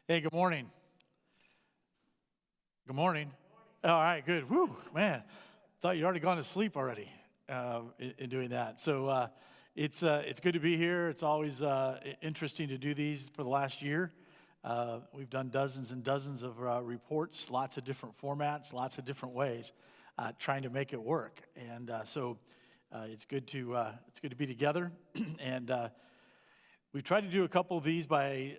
Hey, good morning. Good morning. All right, good. Whew, man. Thought you'd already gone to sleep already in doing that. So it's good to be here. It's always interesting to do these for the last year. We've done dozens and dozens of reports, lots of different formats, lots of different ways, trying to make it work. And so it's good to be together. And we've tried to do a couple of these by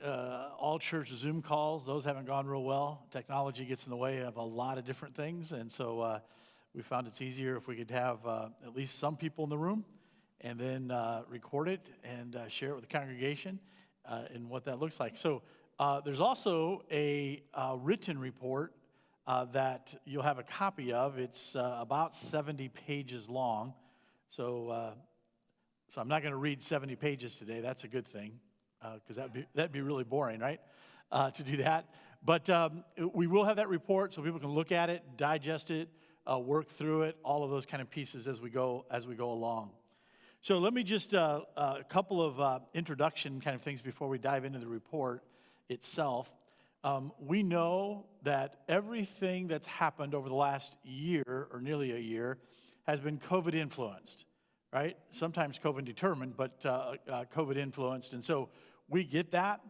all church Zoom calls. Those haven't gone real well. Technology gets in the way of a lot of different things, and so we found it's easier if we could have at least some people in the room and then record it and share it with the congregation and what that looks like. So there's also a written report that you'll have a copy of. It's about 70 pages long. So I'm not going to read 70 pages today. That's a good thing, because that'd be really boring, right, to do that. But we will have that report so people can look at it, digest it, work through it, all of those kind of pieces as we go along. So let me just a couple of introduction kind of things before we dive into the report itself. We know that everything that's happened over the last year or nearly a year has been COVID influenced. Right? Sometimes COVID determined, but COVID influenced. And so we get that.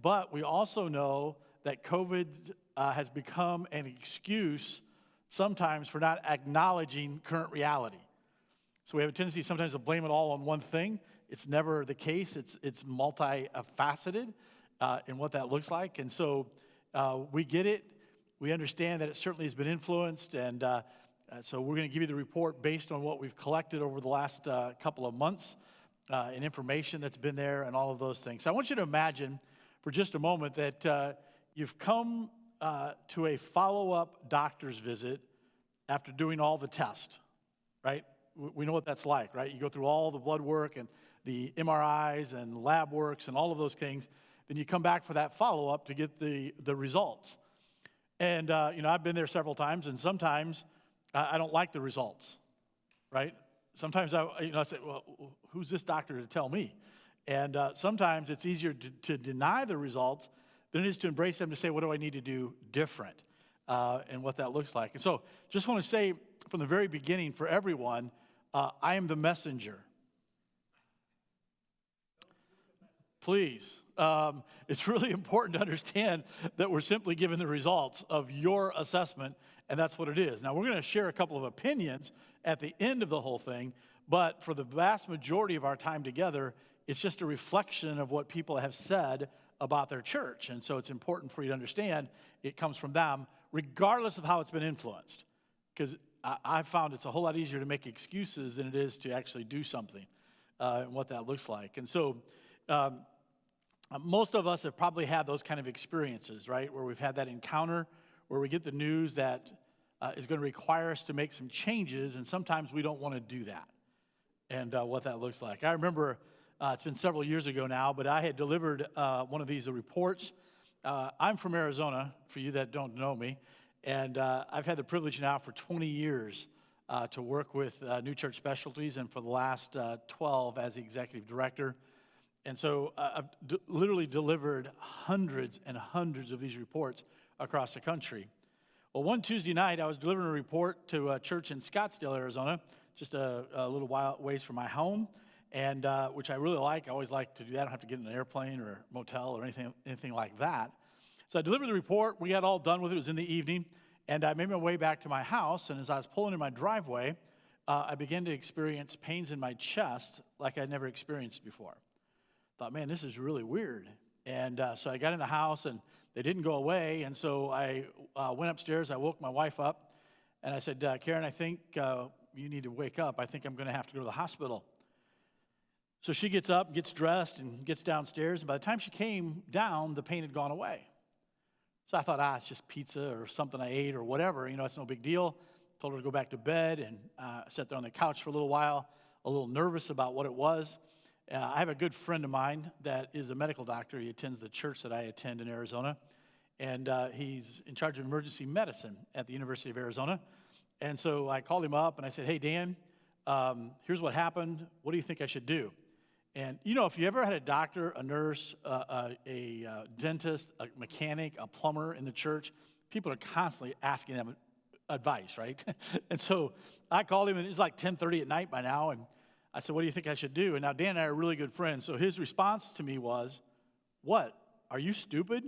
But we also know that COVID has become an excuse sometimes for not acknowledging current reality. So we have a tendency sometimes to blame it all on one thing. It's never the case. It's multifaceted in what that looks like. And so we get it. We understand that it certainly has been influenced, and so we're going to give you the report based on what we've collected over the last couple of months and information that's been there and all of those things. So I want you to imagine for just a moment that you've come to a follow-up doctor's visit after doing all the tests, right? We know what that's like, right? You go through all the blood work and the MRIs and lab works and all of those things. Then you come back for that follow-up to get the results. And, I've been there several times, and sometimes I don't like the results, right? Sometimes I say, well, who's this doctor to tell me? And sometimes it's easier to deny the results than it is to embrace them, to say, what do I need to do different, and what that looks like. And so just want to say from the very beginning for everyone, I am the messenger. Please. It's really important to understand that we're simply given the results of your assessment, and that's what it is. Now, we're going to share a couple of opinions at the end of the whole thing, but for the vast majority of our time together, it's just a reflection of what people have said about their church. And so it's important for you to understand it comes from them, regardless of how it's been influenced. Because I've found it's a whole lot easier to make excuses than it is to actually do something, and what that looks like. And so most of us have probably had those kind of experiences, right, where we've had that encounter where we get the news that is going to require us to make some changes, and sometimes we don't want to do that, and what that looks like. I remember it's been several years ago now, but I had delivered one of these reports. I'm from Arizona, for you that don't know me, and I've had the privilege now for 20 years to work with New Church Specialties, and for the last 12 as the executive director. And so I've literally delivered hundreds and hundreds of these reports across the country. Well, one Tuesday night, I was delivering a report to a church in Scottsdale, Arizona, just a little ways from my home, and which I really like. I always like to do that. I don't have to get in an airplane or a motel or anything like that. So I delivered the report. We got all done with it. It was in the evening, and I made my way back to my house, and as I was pulling in my driveway, I began to experience pains in my chest like I'd never experienced before. Thought, man, this is really weird. And so I got in the house, and they didn't go away. And so I went upstairs. I woke my wife up, and I said, Karen, I think you need to wake up. I think I'm going to have to go to the hospital. So she gets up, gets dressed, and gets downstairs. And by the time she came down, the pain had gone away. So I thought, it's just pizza or something I ate or whatever. It's no big deal. Told her to go back to bed, and sat there on the couch for a little while, a little nervous about what it was. I have a good friend of mine that is a medical doctor. He attends the church that I attend in Arizona, and he's in charge of emergency medicine at the University of Arizona. And so I called him up, and I said, hey, Dan, here's what happened. What do you think I should do? And, if you ever had a doctor, a nurse, a dentist, a mechanic, a plumber in the church, people are constantly asking them advice, right? And so I called him, and it's like 10:30 at night by now, and I said, what do you think I should do? And now Dan and I are really good friends, so his response to me was, what? Are you stupid?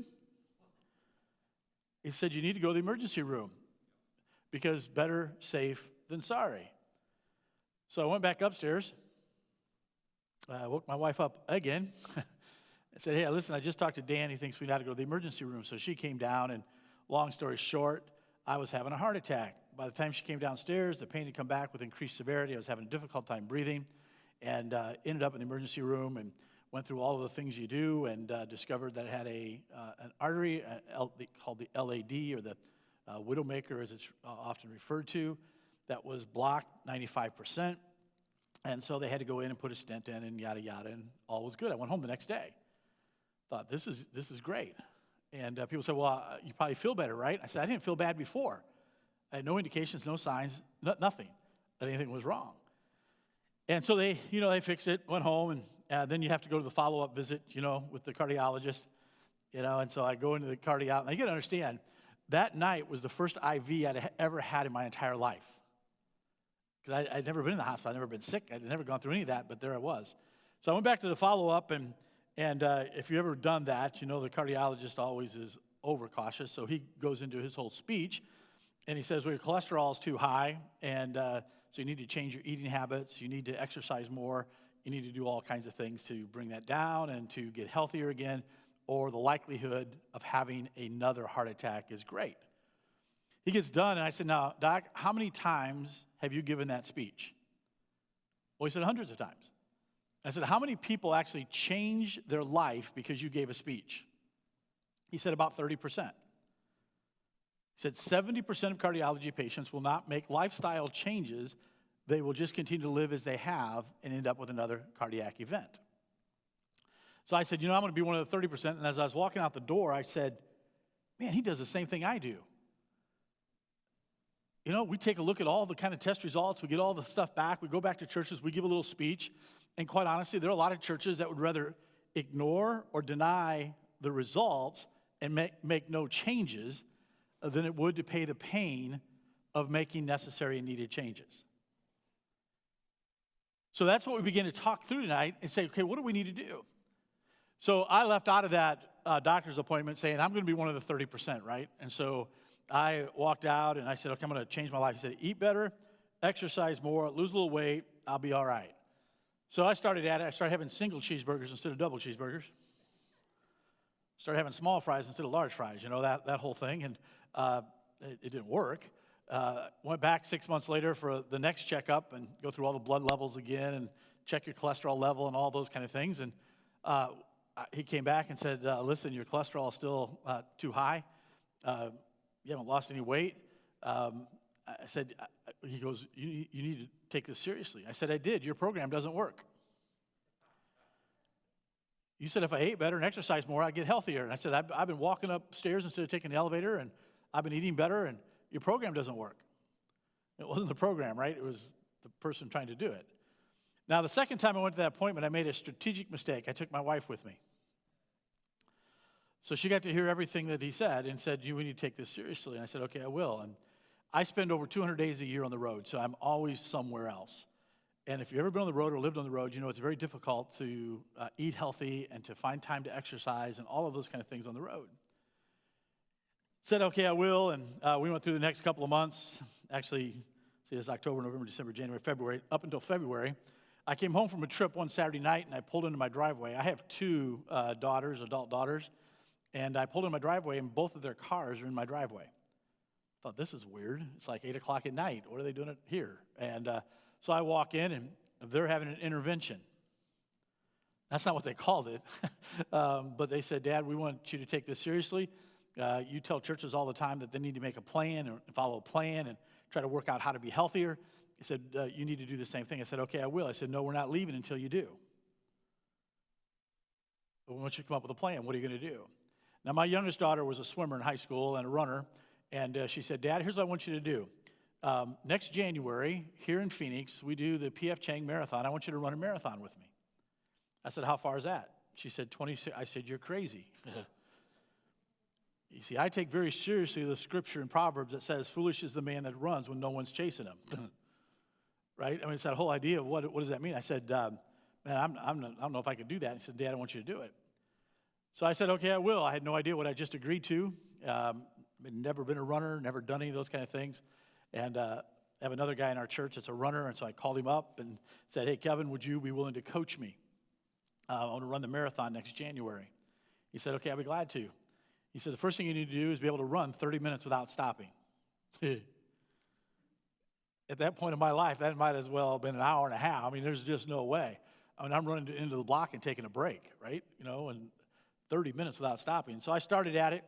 He said, you need to go to the emergency room because better safe than sorry. So I went back upstairs. I woke my wife up again. I said, hey, listen, I just talked to Dan. He thinks we got to go to the emergency room. So she came down, and long story short, I was having a heart attack. By the time she came downstairs, the pain had come back with increased severity. I was having a difficult time breathing, and ended up in the emergency room and went through all of the things you do, and discovered that it had an artery called the LAD, or the widowmaker, as it's often referred to, that was blocked 95%. And so they had to go in and put a stent in and yada, yada, and all was good. I went home the next day. Thought, this is great. And people said, well, you probably feel better, right? I said, I didn't feel bad before. I had no indications, no signs, nothing that anything was wrong. And so they fixed it, went home, and then you have to go to the follow-up visit, with the cardiologist, and so I go into the cardiologist. Now, you got to understand, that night was the first IV I'd ever had in my entire life. Because I'd never been in the hospital, I'd never been sick, I'd never gone through any of that, but there I was. So I went back to the follow-up, and if you've ever done that, the cardiologist always is overcautious, so he goes into his whole speech, and he says, well, your cholesterol is too high, and so you need to change your eating habits, you need to exercise more, you need to do all kinds of things to bring that down and to get healthier again, or the likelihood of having another heart attack is great. He gets done, and I said, now, Doc, how many times have you given that speech? Well, he said, hundreds of times. I said, how many people actually change their life because you gave a speech? He said, about 30%. He said, 70% of cardiology patients will not make lifestyle changes. They will just continue to live as they have and end up with another cardiac event. So I said, I'm going to be one of the 30%. And as I was walking out the door, I said, man, he does the same thing I do. We take a look at all the kind of test results. We get all the stuff back. We go back to churches. We give a little speech. And quite honestly, there are a lot of churches that would rather ignore or deny the results and make no changes than it would to pay the pain of making necessary and needed changes. So that's what we begin to talk through tonight and say, okay, what do we need to do? So I left out of that doctor's appointment saying, I'm going to be one of the 30%, right? And so I walked out and I said, okay, I'm going to change my life. He said, eat better, exercise more, lose a little weight, I'll be all right. So I started at it. I started having single cheeseburgers instead of double cheeseburgers. Started having small fries instead of large fries, that whole thing. And it didn't work. Went back 6 months later for the next checkup and go through all the blood levels again and check your cholesterol level and all those kind of things. And he came back and said, listen, your cholesterol is still too high. You haven't lost any weight. I said, he goes, you need to take this seriously. I said, I did. Your program doesn't work. You said if I ate better and exercised more, I'd get healthier. And I said, I've been walking upstairs instead of taking the elevator, and I've been eating better, and your program doesn't work. It wasn't the program, right? It was the person trying to do it. Now, the second time I went to that appointment, I made a strategic mistake. I took my wife with me. So she got to hear everything that he said and said, we need to take this seriously. And I said, okay, I will. And I spend over 200 days a year on the road, so I'm always somewhere else. And if you've ever been on the road or lived on the road, it's very difficult to eat healthy and to find time to exercise and all of those kind of things on the road. Said, okay, I will. And we went through the next couple of months. Actually, see, this October, November, December, January, February, up until February. I came home from a trip one Saturday night, and I pulled into my driveway. I have two daughters, adult daughters. And I pulled in my driveway, and both of their cars are in my driveway. I thought, this is weird. It's like 8 o'clock at night. What are they doing here? And so I walk in, and they're having an intervention. That's not what they called it. But they said, Dad, we want you to take this seriously. You tell churches all the time that they need to make a plan and follow a plan and try to work out how to be healthier. He said, you need to do the same thing. I said, okay, I will. I said, no, we're not leaving until you do. But we want you to come up with a plan. What are you going to do? Now, my youngest daughter was a swimmer in high school and a runner, and she said, Dad, here's what I want you to do. Next January, here in Phoenix, we do the P.F. Chang Marathon. I want you to run a marathon with me. I said, how far is that? She said, 26. I said, you're crazy. You see, I take very seriously the scripture in Proverbs that says, foolish is the man that runs when no one's chasing him. Right? I mean, it's that whole idea of what does that mean? I said, man, I don't know if I could do that. He said, Dad, I want you to do it. So I said, okay, I will. I had no idea what I just agreed to. Never been a runner, never done any of those kind of things. And I have another guy in our church that's a runner, and so I called him up and said, hey, Kevin, would you be willing to coach me? I want to run the marathon next January. He said, okay, I'll be glad to. He said, the first thing you need to do is be able to run 30 minutes without stopping. At that point in my life, that might as well have been an hour and a half. I mean, there's just no way. I mean, I'm running into the block and taking a break, right? And 30 minutes without stopping. So I started at it.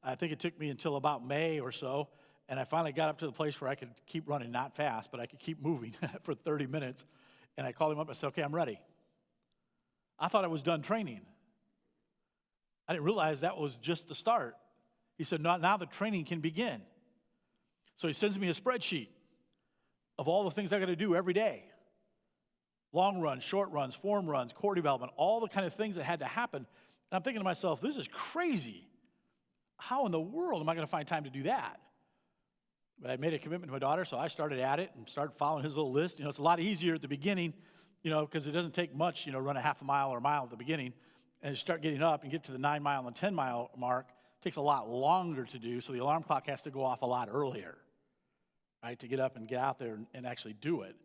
I think it took me until about May or so, and I finally got up to the place where I could keep running, not fast, but I could keep moving for 30 minutes. And I called him up and said, okay, I'm ready. I thought I was done training. I didn't realize that was just the start. He said, no, now the training can begin. So he sends me a spreadsheet of all the things I got to do every day. Long runs, short runs, form runs, core development, all the kind of things that had to happen. And I'm thinking to myself, this is crazy. How in the world am I going to find time to do that? But I made a commitment to my daughter, so I started at it and started following his little list. It's a lot easier at the beginning, because it doesn't take much, run a half a mile or a mile at the beginning. And you start getting up and get to the 9-mile and 10-mile mark, it takes a lot longer to do, so the alarm clock has to go off a lot earlier, right, to get up and get out there and actually do it.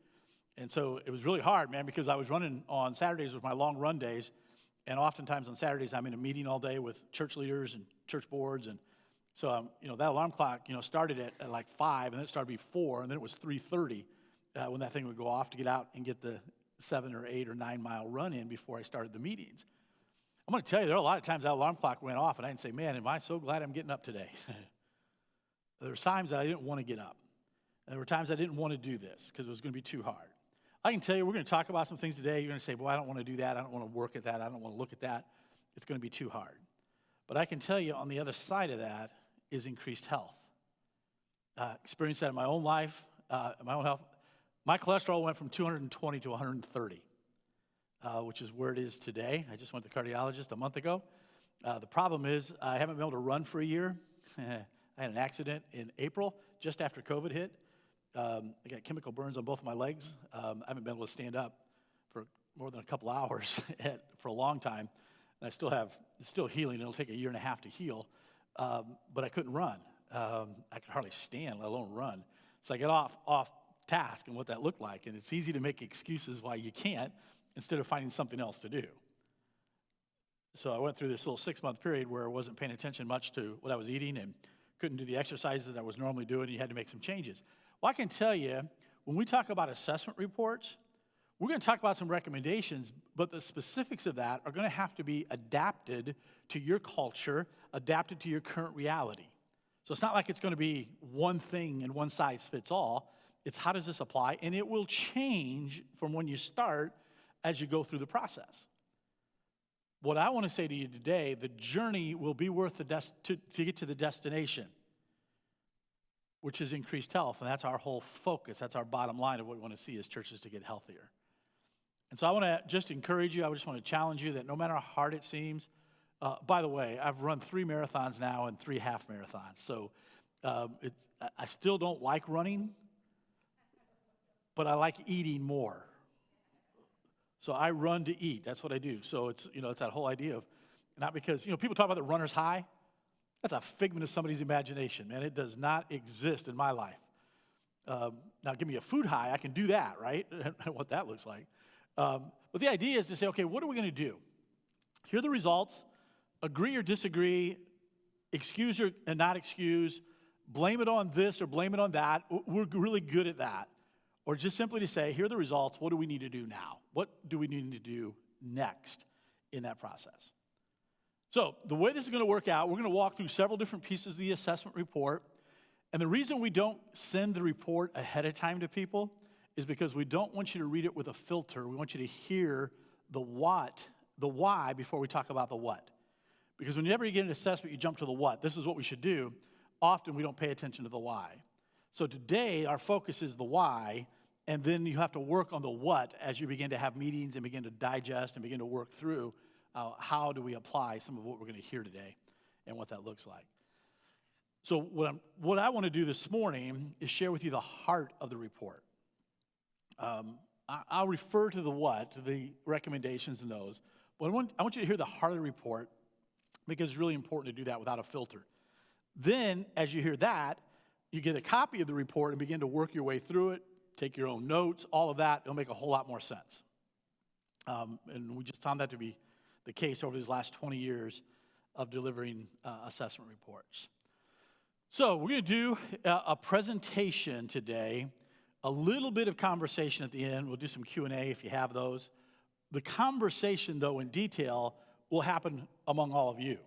And so it was really hard, man, because I was running on Saturdays with my long run days, and oftentimes on Saturdays I'm in a meeting all day with church leaders and church boards, and so that alarm clock started at like 5, and then it started to be 4, and then it was 3:30 when that thing would go off to get out and get the 7 or 8 or 9-mile run in before I started the meetings. I'm going to tell you, there are a lot of times that alarm clock went off, and I didn't say, man, am I so glad I'm getting up today. There were times that I didn't want to get up, and there were times I didn't want to do this because it was going to be too hard. I can tell you, we're going to talk about some things today. You're going to say, boy, I don't want to do that. I don't want to work at that. I don't want to look at that. It's going to be too hard. But I can tell you, on the other side of that is increased health. Experienced that in my own life, my own health. My cholesterol went from 220 to 130, which is where it is today. I just went to the cardiologist a month ago. The problem is I haven't been able to run for a year. I had an accident in April, just after COVID hit. I got chemical burns on both of my legs. I haven't been able to stand up for more than a couple hours for a long time. And it's still healing. It'll take a year and a half to heal. But I couldn't run. I could hardly stand, let alone run. So I got off task and what that looked like. And it's easy to make excuses why you can't instead of finding something else to do. So I went through this little 6-month period where I wasn't paying attention much to what I was eating and couldn't do the exercises that I was normally doing, and you had to make some changes. Well, I can tell you, when we talk about assessment reports, we're going to talk about some recommendations, but the specifics of that are going to have to be adapted to your culture, adapted to your current reality. So it's not like it's going to be one thing and one size fits all. It's how does this apply? And it will change from when you start as you go through the process. What I want to say to you today, the journey will be worth to get to the destination, which is increased health. And that's our whole focus. That's our bottom line of what we want to see as churches to get healthier. And so I want to just encourage you. I just want to challenge you that no matter how hard it seems, by the way, I've run 3 marathons now and 3 half marathons. So I still don't like running, but I like eating more. So I run to eat. That's what I do. So it's that whole idea of, not because, people talk about the runner's high. That's a figment of somebody's imagination, man. It does not exist in my life. Now, give me a food high. I can do that, right? What that looks like. But the idea is to say, okay, what are we going to do? Here are the results. Agree or disagree. Excuse or not excuse. Blame it on this or blame it on that. We're really good at that. Or just simply to say, here are the results. What do we need to do now? What do we need to do next in that process? So the way this is going to work out, we're going to walk through several different pieces of the assessment report. And the reason we don't send the report ahead of time to people is because we don't want you to read it with a filter. We want you to hear the why before we talk about the what. Because whenever you get an assessment, you jump to the what. This is what we should do. Often we don't pay attention to the why. So today, our focus is the why, And then you have to work on the what as you begin to have meetings and begin to digest and begin to work through how do we apply some of what we're going to hear today and what that looks like. So what I want to do this morning is share with you the heart of the report. I'll refer to the what, to the recommendations and those, but I want you to hear the heart of the report because it's really important to do that without a filter. Then, as you hear that, you get a copy of the report and begin to work your way through it, take your own notes, all of that. It'll make a whole lot more sense. And we just found that to be the case over these last 20 years of delivering assessment reports. So we're going to do a presentation today, a little bit of conversation at the end. We'll do some Q&A if you have those. The conversation, though, in detail, will happen among all of you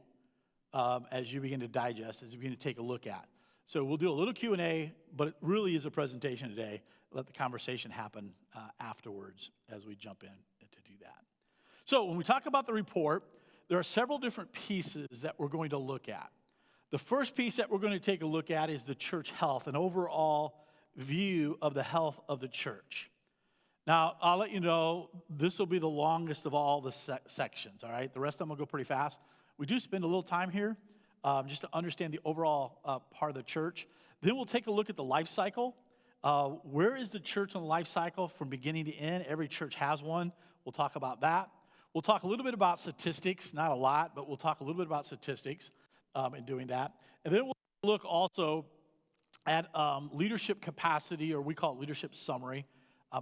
as you begin to digest, as you begin to take a look at. So we'll do a little Q&A, but it really is a presentation today. Let the conversation happen afterwards as we jump in to do that. So when we talk about the report, there are several different pieces that we're going to look at. The first piece that we're going to take a look at is the church health, an overall view of the health of the church. Now, I'll let you know, this will be the longest of all the sections, all right? The rest of them will go pretty fast. We do spend a little time here just to understand the overall part of the church. Then we'll take a look at the life cycle. Where is the church on the life cycle from beginning to end? Every church has one. We'll talk about that. We'll talk a little bit about statistics, not a lot, but we'll talk a little bit about statistics in doing that. And then we'll look also at leadership capacity, or we call it leadership summary,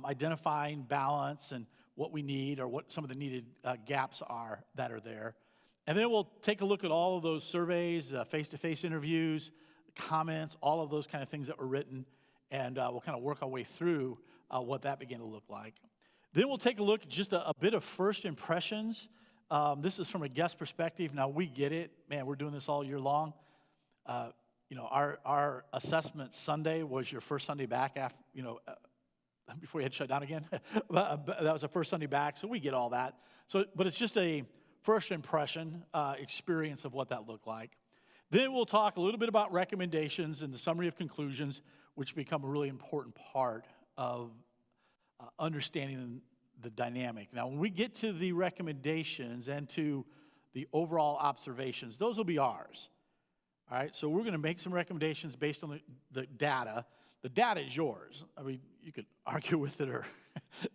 identifying balance and what we need or what some of the needed gaps are that are there. And then we'll take a look at all of those surveys, face-to-face interviews, comments, all of those kind of things that were written, and we'll kind of work our way through what that began to look like. Then we'll take a look at just a bit of first impressions. This is from a guest perspective. Now, we get it. Man, we're doing this all year long. Our assessment Sunday was your first Sunday back after, before you had shut down again. That was the first Sunday back, so we get all that. But it's just a first impression experience of what that looked like. Then we'll talk a little bit about recommendations and the summary of conclusions, which become a really important part of understanding the dynamic. Now, when we get to the recommendations and to the overall observations, those will be ours. All right, so we're going to make some recommendations based on the data. The data is yours. I mean, you could argue with it or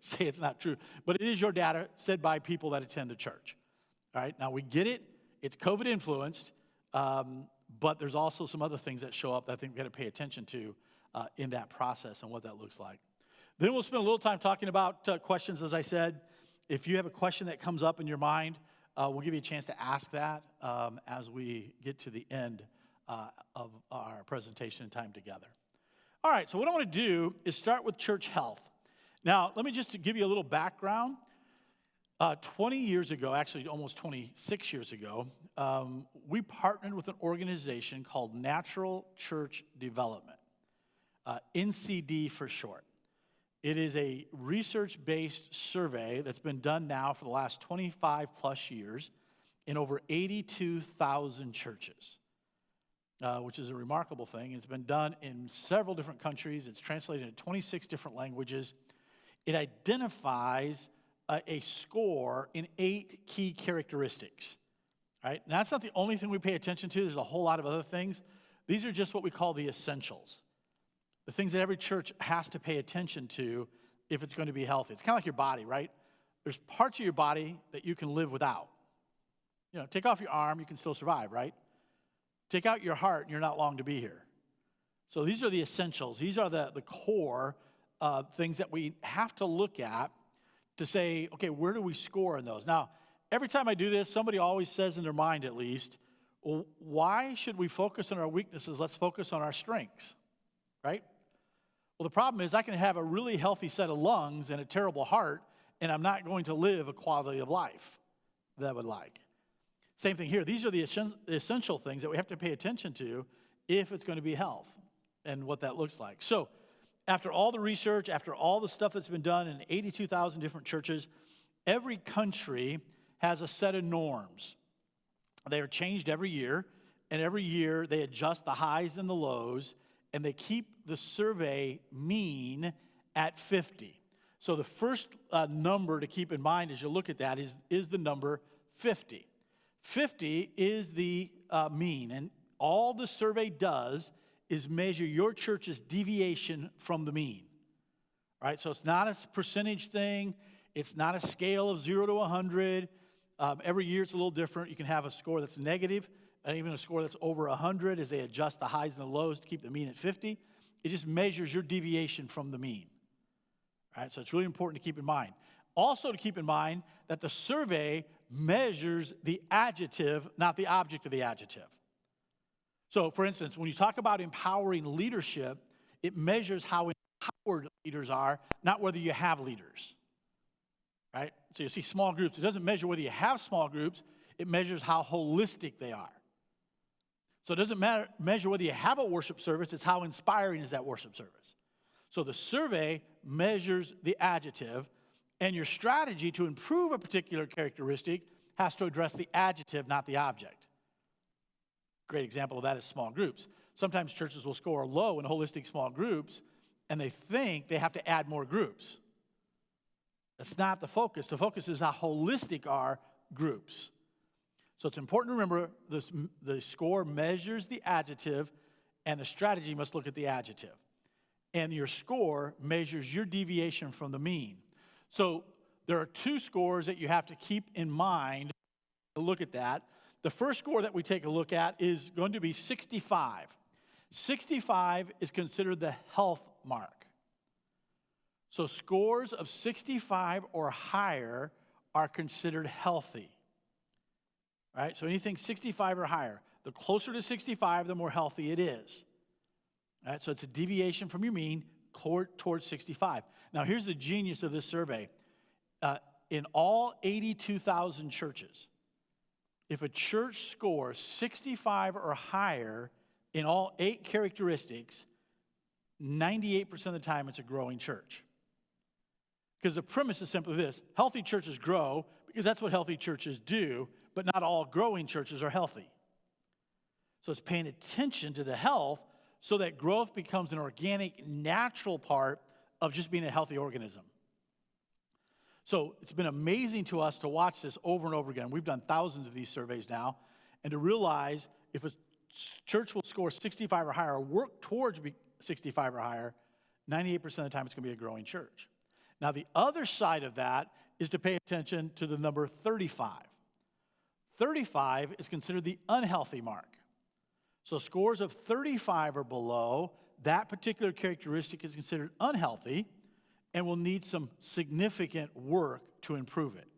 say it's not true, but it is your data said by people that attend the church. All right, now we get it. It's COVID influenced, but there's also some other things that show up that I think we've got to pay attention to in that process and what that looks like. Then we'll spend a little time talking about questions, as I said. If you have a question that comes up in your mind, we'll give you a chance to ask that as we get to the end of our presentation and time together. All right, so what I want to do is start with church health. Now, let me just give you a little background. 20 years ago, actually almost 26 years ago, we partnered with an organization called Natural Church Development, NCD for short. It is a research-based survey that's been done now for the last 25 plus years in over 82,000 churches, which is a remarkable thing. It's been done in several different countries. It's translated into 26 different languages. It identifies a score in 8 key characteristics, right? Now, that's not the only thing we pay attention to. There's a whole lot of other things. These are just what we call the essentials, the things that every church has to pay attention to if it's going to be healthy. It's kind of like your body, right? There's parts of your body that you can live without. Take off your arm, you can still survive, right? Take out your heart, and you're not long to be here. So these are the essentials. These are the core things that we have to look at to say, okay, where do we score in those? Now, every time I do this, somebody always says in their mind at least, well, why should we focus on our weaknesses? Let's focus on our strengths, right? Well, the problem is I can have a really healthy set of lungs and a terrible heart, and I'm not going to live a quality of life that I would like. Same thing here. These are the essential things that we have to pay attention to if it's going to be health and what that looks like. So after all the research, after all the stuff that's been done in 82,000 different churches, every country has a set of norms. They are changed every year, and every year they adjust the highs and the lows, and they keep the survey mean at 50. So the first number to keep in mind as you look at that is the number 50. 50 is the mean, and all the survey does is measure your church's deviation from the mean. All right, so it's not a percentage thing. It's not a scale of 0 to 100. Every year it's a little different. You can have a score that's negative, and even a score that's over 100 as they adjust the highs and the lows to keep the mean at 50. It just measures your deviation from the mean. All right, so it's really important to keep in mind. Also to keep in mind that the survey measures the adjective, not the object of the adjective. So, for instance, when you talk about empowering leadership, it measures how empowered leaders are, not whether you have leaders. Right? So you see small groups. It doesn't measure whether you have small groups. It measures how holistic they are. So it doesn't measure whether you have a worship service. It's how inspiring is that worship service. So the survey measures the adjective, and your strategy to improve a particular characteristic has to address the adjective, not the object. Great example of that is small groups. Sometimes churches will score low in holistic small groups, and they think they have to add more groups. That's not the focus. The focus is how holistic are groups. So it's important to remember the score measures the adjective, and the strategy must look at the adjective. And your score measures your deviation from the mean. So there are two scores that you have to keep in mind to look at that. The first score that we take a look at is going to be 65. 65 is considered the health mark. So scores of 65 or higher are considered healthy. Right? So anything 65 or higher, the closer to 65, the more healthy it is. Right? So it's a deviation from your mean towards 65. Now here's the genius of this survey. In all 82,000 churches, if a church scores 65 or higher in all 8 characteristics, 98% of the time it's a growing church. Because the premise is simply this: healthy churches grow because that's what healthy churches do, but not all growing churches are healthy. So it's paying attention to the health so that growth becomes an organic, natural part of just being a healthy organism. So it's been amazing to us to watch this over and over again. We've done thousands of these surveys now, and to realize if a church will score 65 or higher, or work towards 65 or higher, 98% of the time it's going to be a growing church. Now, the other side of that is to pay attention to the number 35. 35 is considered the unhealthy mark. So scores of 35 or below, that particular characteristic is considered unhealthy and will need some significant work to improve it.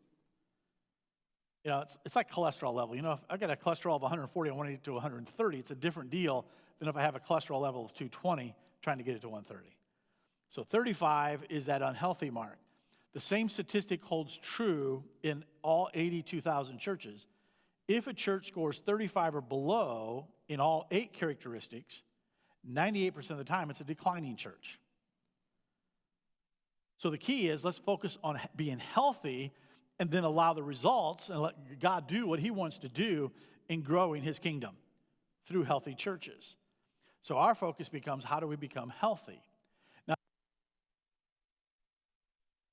You know, it's like cholesterol level. You know, if I got a cholesterol of 140, I want to get it to 130. It's a different deal than if I have a cholesterol level of 220, trying to get it to 130. So 35 is that unhealthy mark. The same statistic holds true in all 82,000 churches. If a church scores 35 or below in all 8 characteristics, 98% of the time it's a declining church. So the key is let's focus on being healthy and then allow the results and let God do what he wants to do in growing his kingdom through healthy churches. So our focus becomes, how do we become healthy? Now,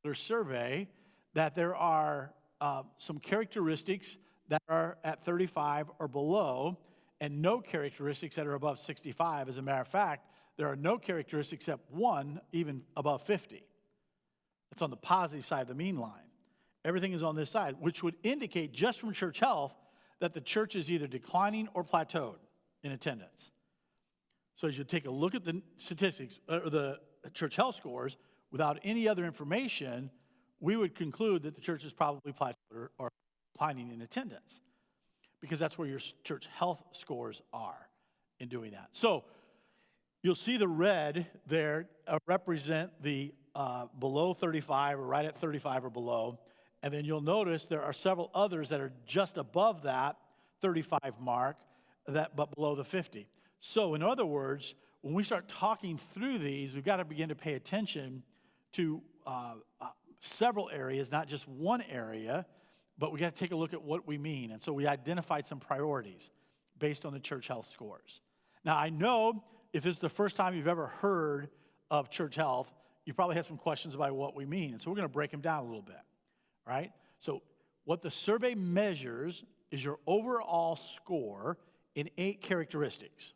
there's a survey that there are some characteristics that are at 35 or below and no characteristics that are above 65. As a matter of fact, there are no characteristics except one even above 50. It's on the positive side of the mean line. Everything is on this side, which would indicate just from church health that the church is either declining or plateaued in attendance. So as you take a look at the statistics, or the church health scores, without any other information, we would conclude that the church is probably plateaued or declining in attendance, because that's where your church health scores are in doing that. So you'll see the red there represent the below 35 or right at 35 or below. And then you'll notice there are several others that are just above that 35 mark, but below the 50. So in other words, when we start talking through these, we've got to begin to pay attention to several areas, not just one area, but we got to take a look at what we mean. And so we identified some priorities based on the church health scores. Now, I know if this is the first time you've ever heard of church health, you probably have some questions about what we mean. And so we're going to break them down a little bit, right? So what the survey measures is your overall score in 8 characteristics.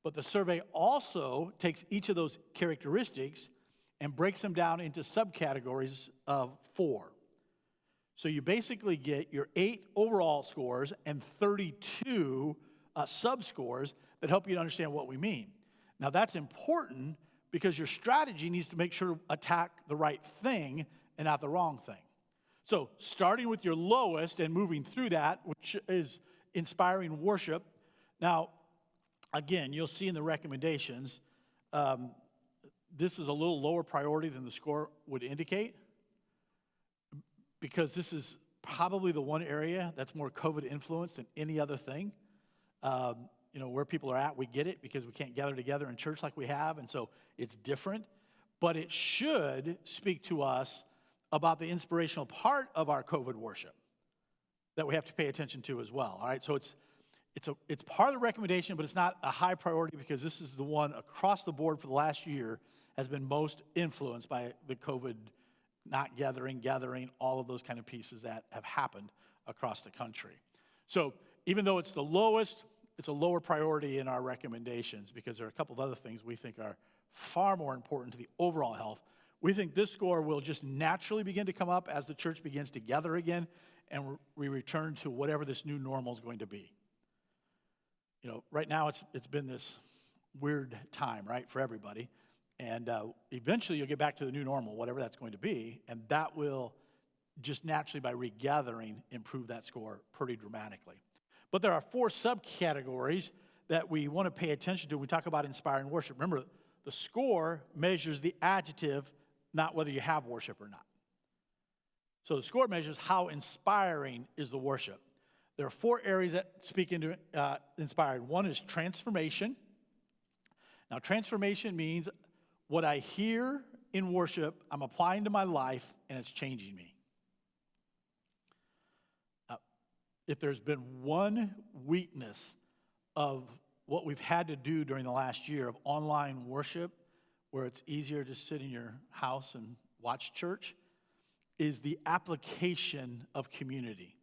But the survey also takes each of those characteristics and breaks them down into subcategories of 4. So you basically get your 8 overall scores and 32 sub-scores that help you to understand what we mean. Now that's important because your strategy needs to make sure to attack the right thing and not the wrong thing. So starting with your lowest and moving through that, which is inspiring worship. Now, again, you'll see in the recommendations, this is a little lower priority than the score would indicate, because this is probably the one area that's more COVID influenced than any other thing. Where people are at, we get it because we can't gather together in church like we have, and so it's different. But it should speak to us about the inspirational part of our COVID worship that we have to pay attention to as well. All right, so it's part of the recommendation, but it's not a high priority because this is the one across the board for the last year has been most influenced by the COVID not gathering, all of those kind of pieces that have happened across the country. So even though it's the lowest, it's a lower priority in our recommendations because there are a couple of other things we think are far more important to the overall health. We think this score will just naturally begin to come up as the church begins to gather again and we return to whatever this new normal is going to be. Right now it's been this weird time, right, for everybody. And eventually you'll get back to the new normal, whatever that's going to be, and that will just naturally by regathering improve that score pretty dramatically. But there are 4 subcategories that we want to pay attention to when we talk about inspiring worship. Remember, the score measures the adjective, not whether you have worship or not. So the score measures how inspiring is the worship. There are 4 areas that speak into inspiring. One is transformation. Now, transformation means what I hear in worship, I'm applying to my life, and it's changing me. If there's been one weakness of what we've had to do during the last year of online worship, where it's easier to sit in your house and watch church, is the application of community,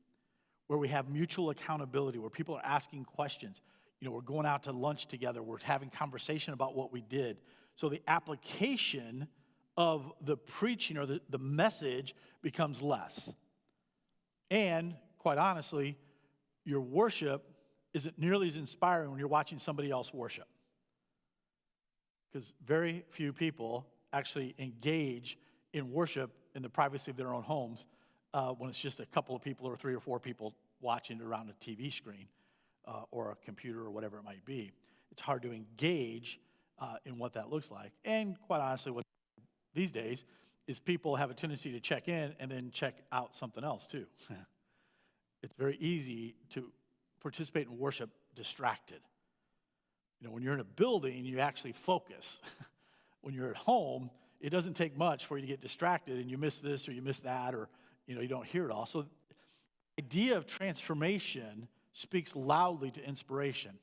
where we have mutual accountability, where people are asking questions. We're going out to lunch together. We're having conversation about what we did. So the application of the preaching or the message becomes less. And quite honestly, your worship isn't nearly as inspiring when you're watching somebody else worship. Because very few people actually engage in worship in the privacy of their own homes when it's just a couple of people or 3 or 4 people watching around a TV screen or a computer or whatever it might be. It's hard to engage in what that looks like. And quite honestly, what these days is people have a tendency to check in and then check out something else too. It's very easy to participate in worship distracted. When you're in a building, you actually focus. When you're at home, it doesn't take much for you to get distracted and you miss this or you miss that or you don't hear it all. So the idea of transformation speaks loudly to inspiration.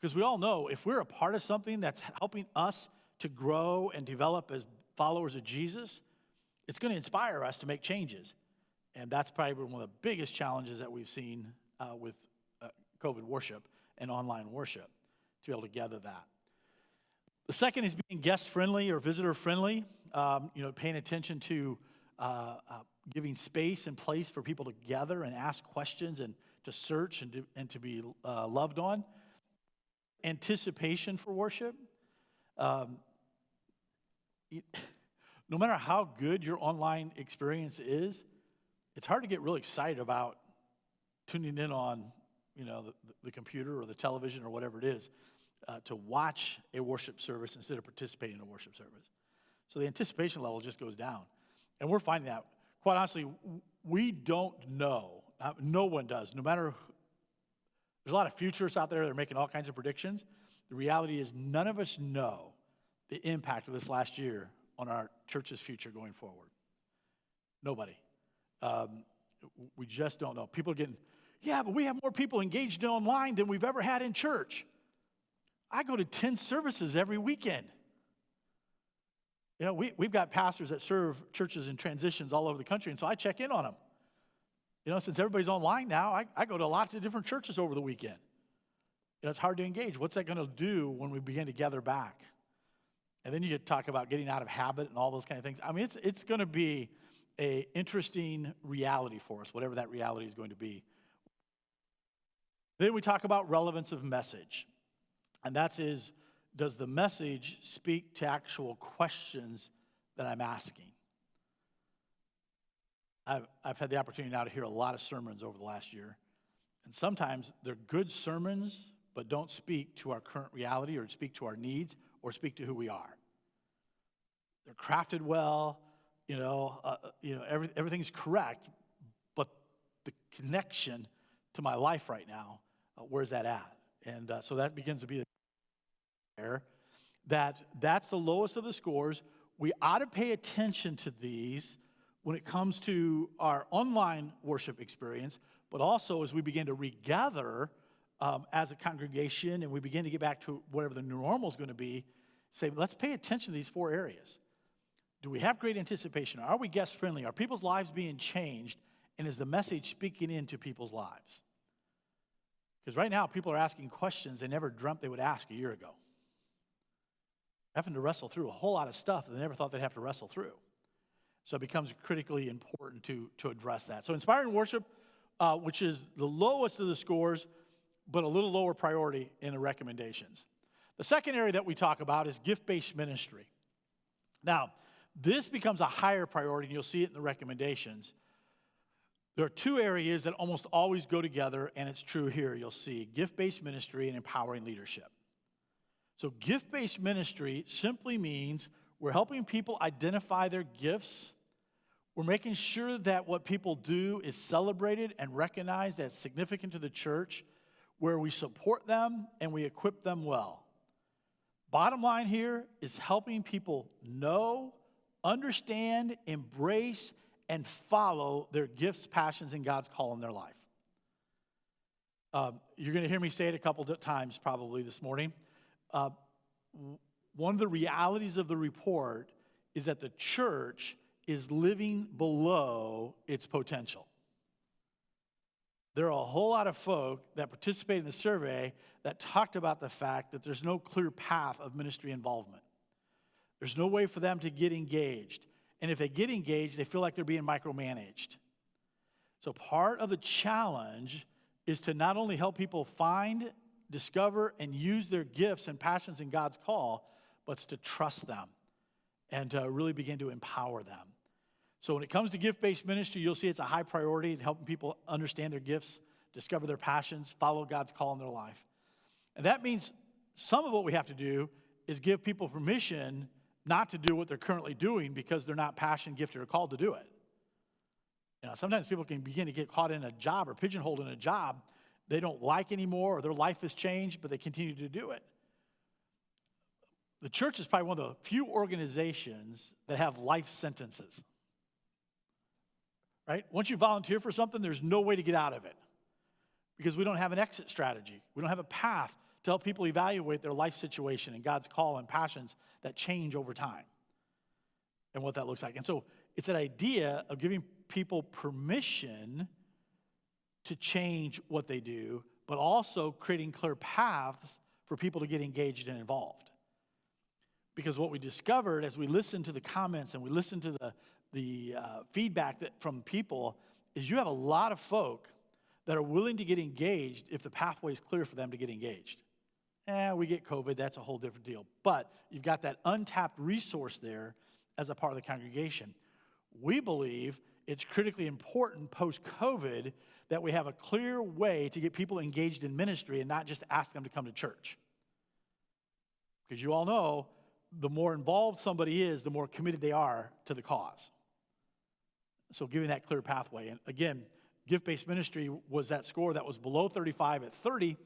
Because we all know if we're a part of something that's helping us to grow and develop as followers of Jesus, it's going to inspire us to make changes. And that's probably one of the biggest challenges that we've seen with COVID worship and online worship, to be able to gather that. The second is being guest-friendly or visitor-friendly, paying attention to giving space and place for people to gather and ask questions and to search and to be loved on. Anticipation for worship. No matter how good your online experience is, it's hard to get really excited about tuning in on, the computer or the television or whatever it is to watch a worship service instead of participating in a worship service. So the anticipation level just goes down. And we're finding that, quite honestly, we don't know. No one does. No matter, there's a lot of futurists out there that are making all kinds of predictions. The reality is none of us know the impact of this last year on our church's future going forward. Nobody. We just don't know. People are getting, but we have more people engaged online than we've ever had in church. I go to 10 services every weekend. You know, we've got pastors that serve churches in transitions all over the country, and so I check in on them. You know, since everybody's online now, I go to lots of different churches over the weekend. You know, it's hard to engage. What's that going to do when we begin to gather back? And then you could talk about getting out of habit and all those kind of things. I mean, it's going to be an interesting reality for us, whatever that reality is going to be. Then we talk about relevance of message. And that is, does the message speak to actual questions that I'm asking? I've had the opportunity now to hear a lot of sermons over the last year. And sometimes they're good sermons, but don't speak to our current reality or speak to our needs or speak to who we are. They're crafted well, everything's correct, but the connection to my life right now, where's that at? And so that begins to be there. That's the lowest of the scores. We ought to pay attention to these when it comes to our online worship experience, but also as we begin to regather as a congregation and we begin to get back to whatever the new normal is going to be, say, let's pay attention to these four areas. Do we have great anticipation? Are we guest friendly? Are people's lives being changed? And is the message speaking into people's lives? Because right now, people are asking questions they never dreamt they would ask a year ago. Having to wrestle through a whole lot of stuff that they never thought they'd have to wrestle through. So it becomes critically important to address that. So inspiring worship, which is the lowest of the scores, but a little lower priority in the recommendations. The second area that we talk about is gift-based ministry. Now, this becomes a higher priority, and you'll see it in the recommendations. There are two areas that almost always go together, and it's true here. You'll see gift-based ministry and empowering leadership. So gift-based ministry simply means we're helping people identify their gifts. We're making sure that what people do is celebrated and recognized as significant to the church, where we support them and we equip them well. Bottom line here is helping people know, understand, embrace, and follow their gifts, passions, and God's call in their life. You're going to hear me say it a couple of times probably this morning. One of the realities of the report is that the church is living below its potential. There are a whole lot of folk that participated in the survey that talked about the fact that there's no clear path of ministry involvement. There's no way for them to get engaged. And if they get engaged, they feel like they're being micromanaged. So part of the challenge is to not only help people find, discover, and use their gifts and passions in God's call, but it's to trust them and to really begin to empower them. So when it comes to gift-based ministry, you'll see it's a high priority in helping people understand their gifts, discover their passions, follow God's call in their life. And that means some of what we have to do is give people permission not to do what they're currently doing because they're not passionate, gifted, or called to do it. You know, sometimes people can begin to get caught in a job or pigeonholed in a job they don't like anymore, or their life has changed, but they continue to do it. The church is probably one of the few organizations that have life sentences. Right? Once you volunteer for something, there's no way to get out of it because we don't have an exit strategy. We don't have a path to help people evaluate their life situation and God's call and passions that change over time and what that looks like. And so it's an idea of giving people permission to change what they do, but also creating clear paths for people to get engaged and involved. Because what we discovered as we listened to the comments and we listened to the feedback from people is you have a lot of folk that are willing to get engaged if the pathway is clear for them to get engaged. We get COVID, that's a whole different deal. But you've got that untapped resource there as a part of the congregation. We believe it's critically important post-COVID that we have a clear way to get people engaged in ministry and not just ask them to come to church. Because you all know, the more involved somebody is, the more committed they are to the cause. So giving that clear pathway. And again, gift-based ministry was that score that was below 35 at 30.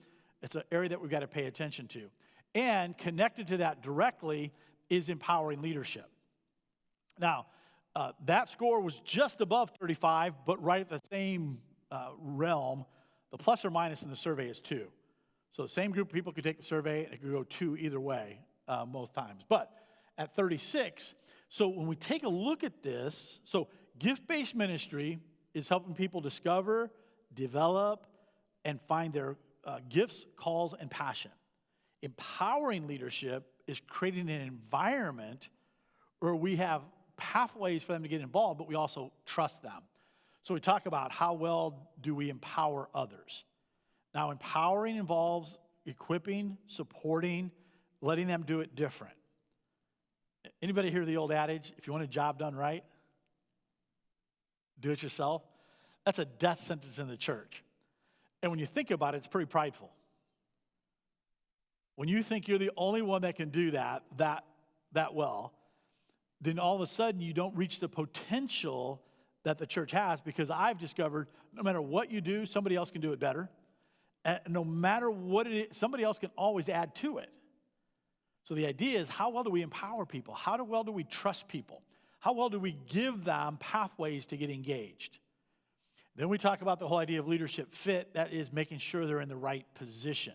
It's an area that we've got to pay attention to. And connected to that directly is empowering leadership. Now, that score was just above 35, but right at the same realm. The plus or minus in the survey is 2. So the same group of people could take the survey, and it could go 2 either way most times. But at 36, So when we take a look at this, so gift-based ministry is helping people discover, develop, and find their gifts, calls, and passion. Empowering leadership is creating an environment where we have pathways for them to get involved, but we also trust them. So we talk about how well do we empower others. Now, empowering involves equipping, supporting, letting them do it different. Anybody hear the old adage, if you want a job done right, do it yourself? That's a death sentence in the church. And when you think about it, it's pretty prideful. When you think you're the only one that can do that well, then all of a sudden you don't reach the potential that the church has, because I've discovered no matter what you do, somebody else can do it better. And no matter what it is, somebody else can always add to it. So the idea is, how well do we empower people? How well do we trust people? How well do we give them pathways to get engaged? Then we talk about the whole idea of leadership fit. That is making sure they're in the right position.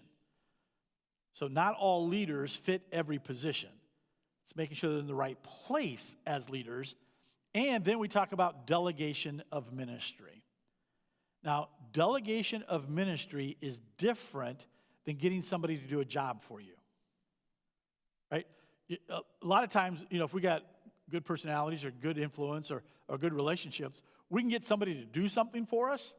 So not all leaders fit every position. It's making sure they're in the right place as leaders. And then we talk about delegation of ministry. Now, delegation of ministry is different than getting somebody to do a job for you, right? A lot of times, if we got good personalities or good influence or good relationships, we can get somebody to do something for us,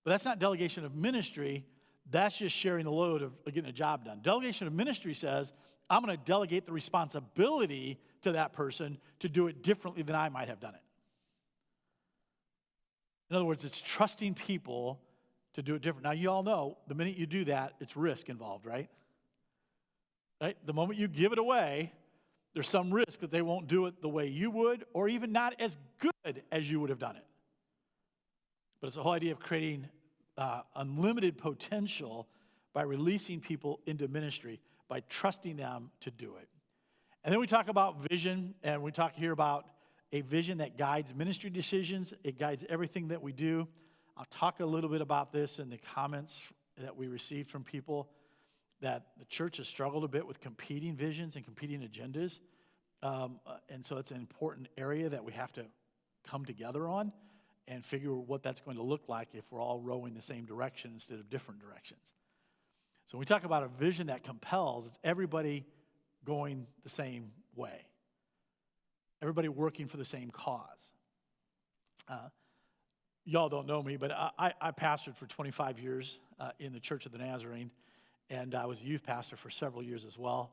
but that's not delegation of ministry. That's just sharing the load of getting a job done. Delegation of ministry says, I'm going to delegate the responsibility to that person to do it differently than I might have done it. In other words, it's trusting people to do it different. Now, you all know, the minute you do that, it's risk involved, right? Right? The moment you give it away, there's some risk that they won't do it the way you would, or even not as good as you would have done it. But it's the whole idea of creating unlimited potential by releasing people into ministry, by trusting them to do it. And then we talk about vision, and we talk here about a vision that guides ministry decisions. It guides everything that we do. I'll talk a little bit about this in the comments that we received from people, that the church has struggled a bit with competing visions and competing agendas. And so it's an important area that we have to come together on and figure what that's going to look like if we're all rowing the same direction instead of different directions. So when we talk about a vision that compels, it's everybody going the same way. Everybody working for the same cause. Y'all don't know me, but I pastored for 25 years in the Church of the Nazarene, and I was a youth pastor for several years as well.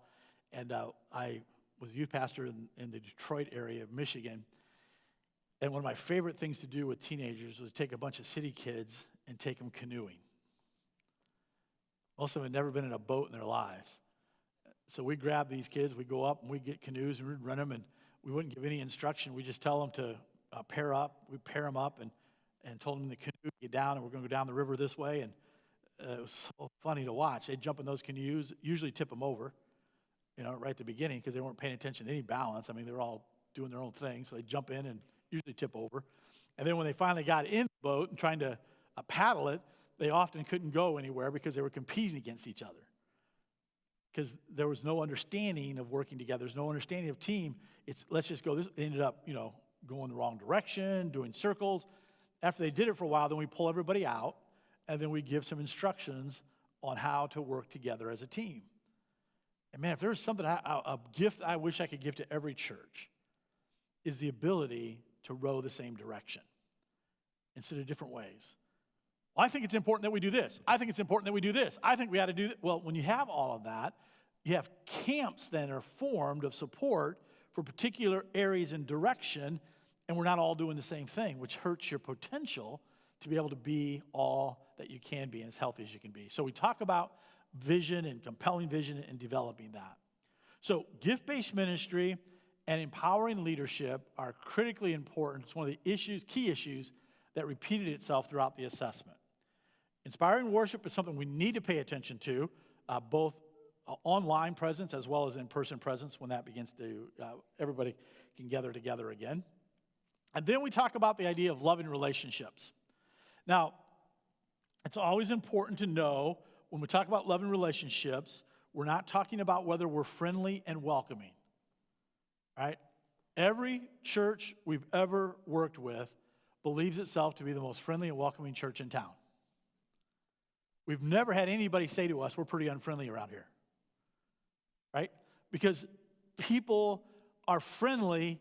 And I was a youth pastor in the Detroit area of Michigan. And one of my favorite things to do with teenagers was take a bunch of city kids and take them canoeing. Most of them had never been in a boat in their lives. So we grab these kids, we go up and we get canoes and we'd run them, and we wouldn't give any instruction. We just tell them to pair up. We pair them up and told them the canoe get down, and we're going to go down the river this way. And it was so funny to watch. They'd jump in those canoes, usually tip them over, right at the beginning, because they weren't paying attention to any balance. I mean, they were all doing their own thing, so they'd jump in and usually tip over. And then when they finally got in the boat and trying to paddle it, they often couldn't go anywhere because they were competing against each other. Because there was no understanding of working together. There's no understanding of team. It's let's just go. They ended up, going the wrong direction, doing circles. After they did it for a while, then we pull everybody out, and then we give some instructions on how to work together as a team. And man, if there's something, a gift I wish I could give to every church, is the ability to row the same direction instead of different ways. Well, I think it's important that we do this. I think it's important that we do this. I think we ought to do that. Well, when you have all of that, you have camps that are formed of support for particular areas and direction, and we're not all doing the same thing, which hurts your potential to be able to be all that you can be and as healthy as you can be. So we talk about vision and compelling vision and developing that. So gift-based ministry and empowering leadership are critically important. It's one of the key issues that repeated itself throughout the assessment. Inspiring worship is something we need to pay attention to, both online presence as well as in-person presence when that begins to, everybody can gather together again. And then we talk about the idea of loving relationships. Now, it's always important to know when we talk about loving relationships, we're not talking about whether we're friendly and welcoming, right? Every church we've ever worked with believes itself to be the most friendly and welcoming church in town. We've never had anybody say to us, we're pretty unfriendly around here, right? Because people are friendly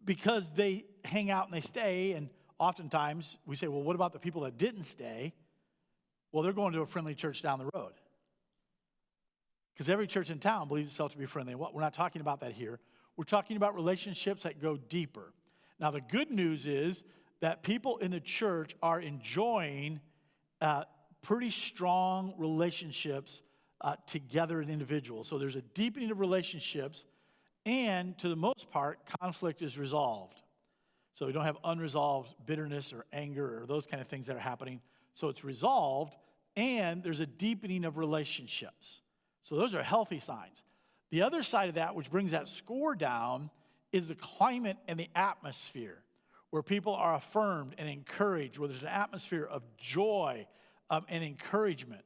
because they hang out and they stay, and oftentimes we say, well, what about the people that didn't stay? Well, they're going to a friendly church down the road. Because every church in town believes itself to be friendly. We're not talking about that here. We're talking about relationships that go deeper. Now, the good news is that people in the church are enjoying pretty strong relationships together as individuals. So there's a deepening of relationships, and to the most part, conflict is resolved. So we don't have unresolved bitterness or anger or those kind of things that are happening. So it's resolved, and there's a deepening of relationships. So those are healthy signs. The other side of that, which brings that score down, is the climate and the atmosphere, where people are affirmed and encouraged, where there's an atmosphere of joy and encouragement,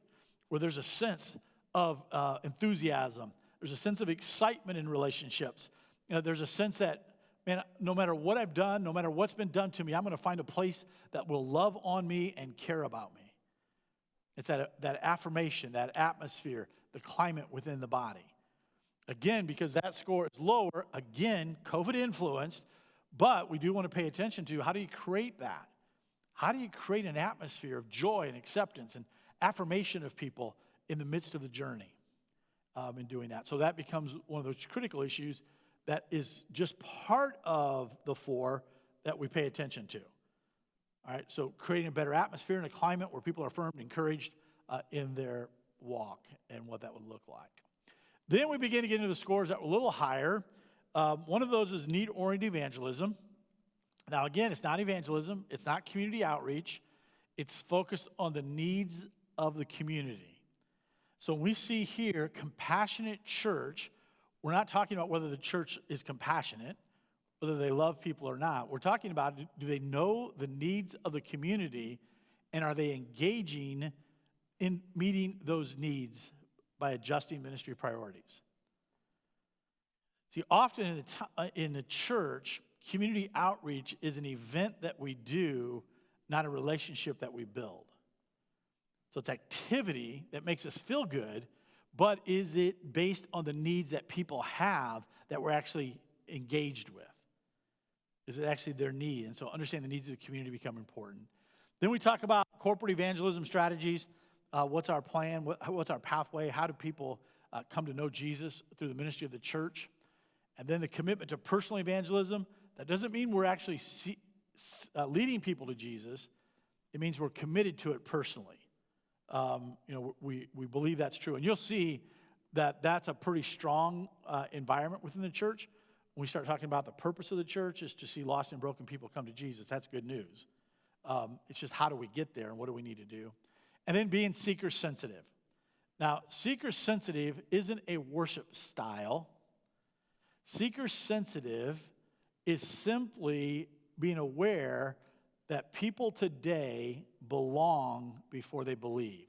where there's a sense of enthusiasm. There's a sense of excitement in relationships. There's a sense that, man, no matter what I've done, no matter what's been done to me, I'm going to find a place that will love on me and care about me. It's that affirmation, that atmosphere, the climate within the body. Again, because that score is lower, again, COVID influenced, but we do want to pay attention to how do you create that? How do you create an atmosphere of joy and acceptance and affirmation of people in the midst of the journey in doing that? So that becomes one of those critical issues that is just part of the four that we pay attention to. All right, so creating a better atmosphere and a climate where people are affirmed and encouraged in their walk and what that would look like. Then we begin to get into the scores that were a little higher. One of those is need-oriented evangelism. Now, again, it's not evangelism. It's not community outreach. It's focused on the needs of the community. So when we see here compassionate church, we're not talking about whether the church is compassionate, whether they love people or not. We're talking about, do they know the needs of the community, and are they engaging in meeting those needs by adjusting ministry priorities? See, often in the church, community outreach is an event that we do, not a relationship that we build. So it's activity that makes us feel good, but is it based on the needs that people have that we're actually engaged with? Is it actually their need? And so understanding the needs of the community become important. Then we talk about corporate evangelism strategies. What's our plan? What's our pathway? How do people come to know Jesus through the ministry of the church? And then the commitment to personal evangelism. That doesn't mean we're actually leading people to Jesus. It means we're committed to it personally. We believe that's true. And you'll see that that's a pretty strong environment within the church. When we start talking about the purpose of the church is to see lost and broken people come to Jesus. That's good news. It's just how do we get there and what do we need to do? And then being seeker-sensitive. Now, seeker-sensitive isn't a worship style. Seeker-sensitive is simply being aware that people today belong before they believe.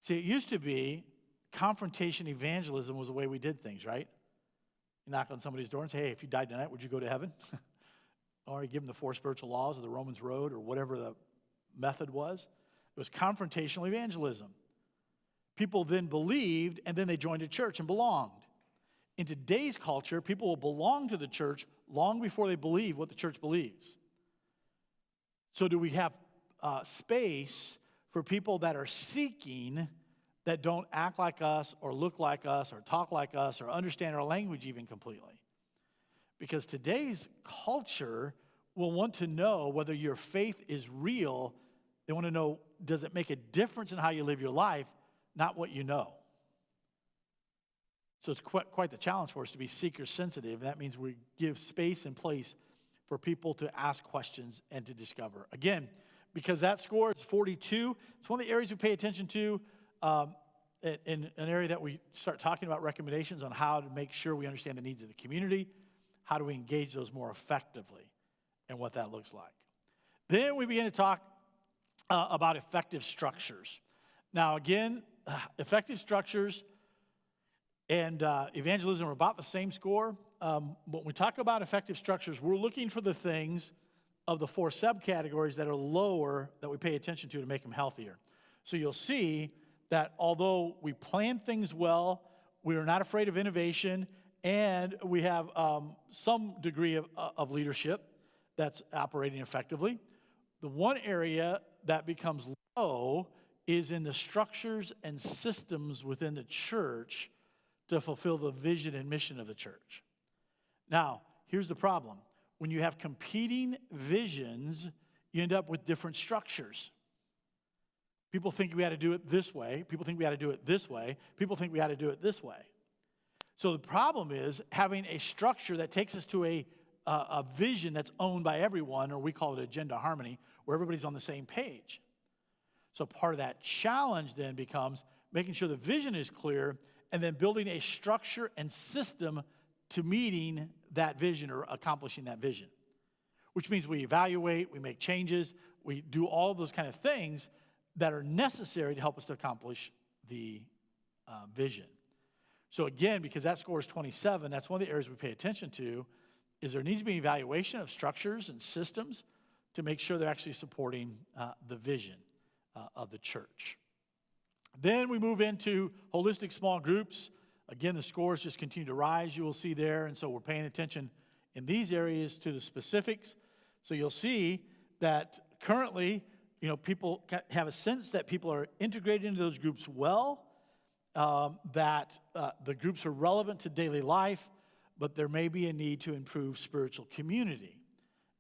See, it used to be confrontation evangelism was the way we did things, right? You knock on somebody's door and say, hey, if you died tonight, would you go to heaven? Or you give them the 4 spiritual laws or the Romans road or whatever the method was. It was confrontational evangelism. People then believed, and then they joined a church and belonged. In today's culture, people will belong to the church long before they believe what the church believes. So do we have space for people that are seeking, that don't act like us or look like us or talk like us or understand our language even completely? Because today's culture will want to know whether your faith is real. They want to know, does it make a difference in how you live your life, not what you know? So it's quite the challenge for us to be seeker-sensitive. That means we give space and place for people to ask questions and to discover. Again, because that score is 42, it's one of the areas we pay attention to in an area that we start talking about recommendations on how to make sure we understand the needs of the community, how do we engage those more effectively, and what that looks like. Then we begin to talk about effective structures. Now again, effective structures and evangelism are about the same score. when we talk about effective structures, we're looking for the things of the 4 subcategories that are lower that we pay attention to make them healthier. So you'll see that although we plan things well, we are not afraid of innovation, and we have some degree of leadership that's operating effectively, the one area that becomes low is in the structures and systems within the church to fulfill the vision and mission of the church. Now, here's the problem. When you have competing visions, you end up with different structures. People think we ought to do it this way. People think we ought to do it this way. People think we ought to do it this way. So the problem is having a structure that takes us to a vision that's owned by everyone, or we call it agenda harmony, where everybody's on the same page. So part of that challenge then becomes making sure the vision is clear and then building a structure and system to meeting that vision or accomplishing that vision, which means we evaluate, we make changes, we do all of those kind of things that are necessary to help us to accomplish the vision. So again, because that score is 27, that's one of the areas we pay attention to, is there needs to be an evaluation of structures and systems to make sure they're actually supporting the vision of the church. Then we move into holistic small groups. Again, the scores just continue to rise, you will see there, and so we're paying attention in these areas to the specifics. So you'll see that currently, people have a sense that people are integrated into those groups well, that the groups are relevant to daily life, but there may be a need to improve spiritual community.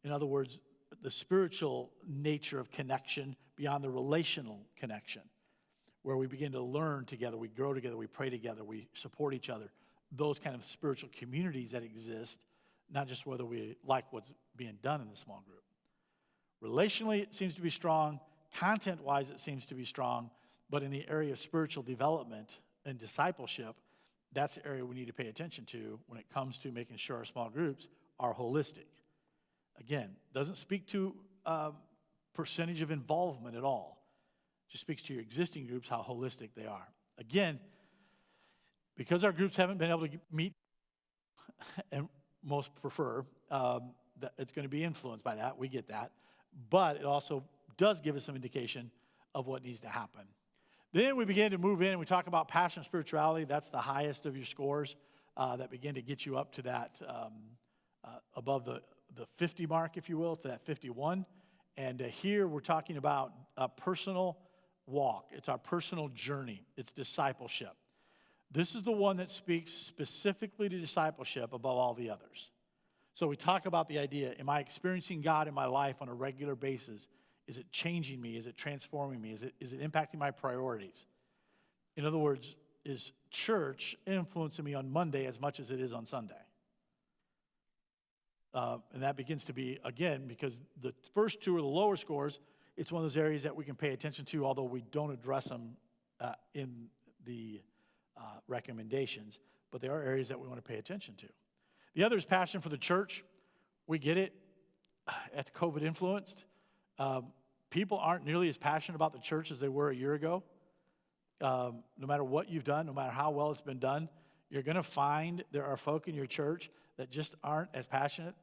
In other words, the spiritual nature of connection beyond the relational connection, where we begin to learn together, we grow together, we pray together, we support each other. Those kind of spiritual communities that exist, not just whether we like what's being done in the small group. Relationally, it seems to be strong. Content-wise, it seems to be strong. But in the area of spiritual development and discipleship, that's the area we need to pay attention to when it comes to making sure our small groups are holistic. Again, doesn't speak to percentage of involvement at all. Just speaks to your existing groups, how holistic they are. Again, because our groups haven't been able to meet, and most prefer, that it's going to be influenced by that. We get that. But it also does give us some indication of what needs to happen. Then we begin to move in and we talk about passion and spirituality. That's the highest of your scores that begin to get you up to that above the 50 mark, if you will, to that 51. And here we're talking about a personal walk. It's our personal journey. It's discipleship. This is the one that speaks specifically to discipleship above all the others. So we talk about the idea, am I experiencing God in my life on a regular basis? Is it changing me? Is it transforming me? Is it impacting my priorities? In other words, is church influencing me on Monday as much as it is on Sunday? And that begins to be, again, because the first two are the lower scores, it's one of those areas that we can pay attention to, although we don't address them in the recommendations. But there are areas that we want to pay attention to. The other is passion for the church. We get it. That's COVID influenced. People aren't nearly as passionate about the church as they were a year ago. No matter what you've done, no matter how well it's been done, you're going to find there are folk in your church that just aren't as passionate,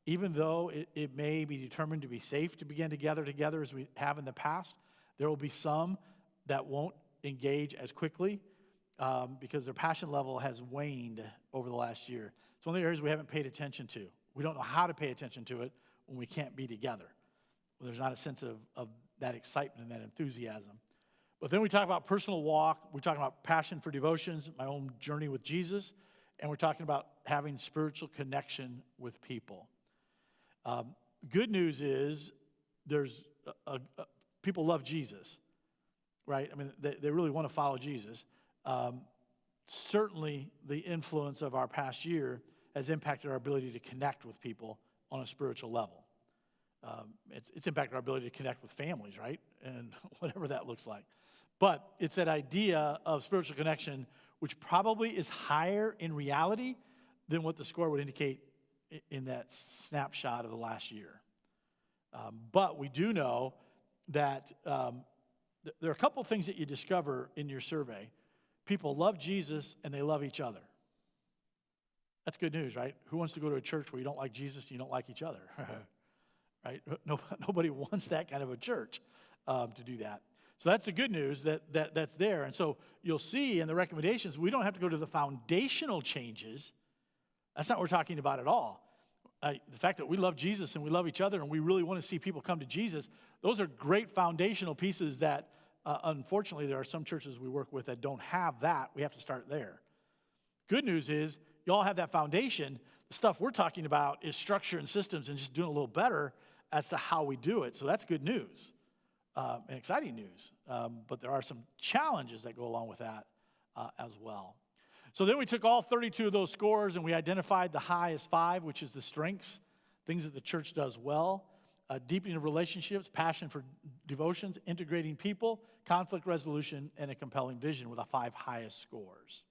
even though it may be determined to be safe to begin to gather together as we have in the past. There will be some that won't engage as quickly because their passion level has waned over the last year. It's one of the areas we haven't paid attention to. We don't know how to pay attention to it when we can't be together. There's not a sense of that excitement and that enthusiasm. But then we talk about personal walk. We're talking about passion for devotions, my own journey with Jesus. And we're talking about having spiritual connection with people. Good news is there's people love Jesus, right? I mean, they really want to follow Jesus. Certainly, the influence of our past year has impacted our ability to connect with people on a spiritual level. It's impacted our ability to connect with families, right? And whatever that looks like. But it's that idea of spiritual connection, which probably is higher in reality than what the score would indicate in that snapshot of the last year. But we do know that there are a couple of things that you discover in your survey. People love Jesus and they love each other. That's good news, right? Who wants to go to a church where you don't like Jesus and you don't like each other? Right? Nobody wants that kind of a church to do that. So that's the good news that's there. And so you'll see in the recommendations, we don't have to go to the foundational changes. That's not what we're talking about at all. The fact that we love Jesus and we love each other and we really want to see people come to Jesus, those are great foundational pieces that, unfortunately, there are some churches we work with that don't have that. We have to start there. Good news is you all have that foundation. The stuff we're talking about is structure and systems and just doing a little better as to how we do it. So that's good news and exciting news. But there are some challenges that go along with that as well. So then we took all 32 of those scores and we identified the high as 5, which is the strengths, things that the church does well, deepening of relationships, passion for devotions, integrating people, conflict resolution, and a compelling vision with the 5 highest scores.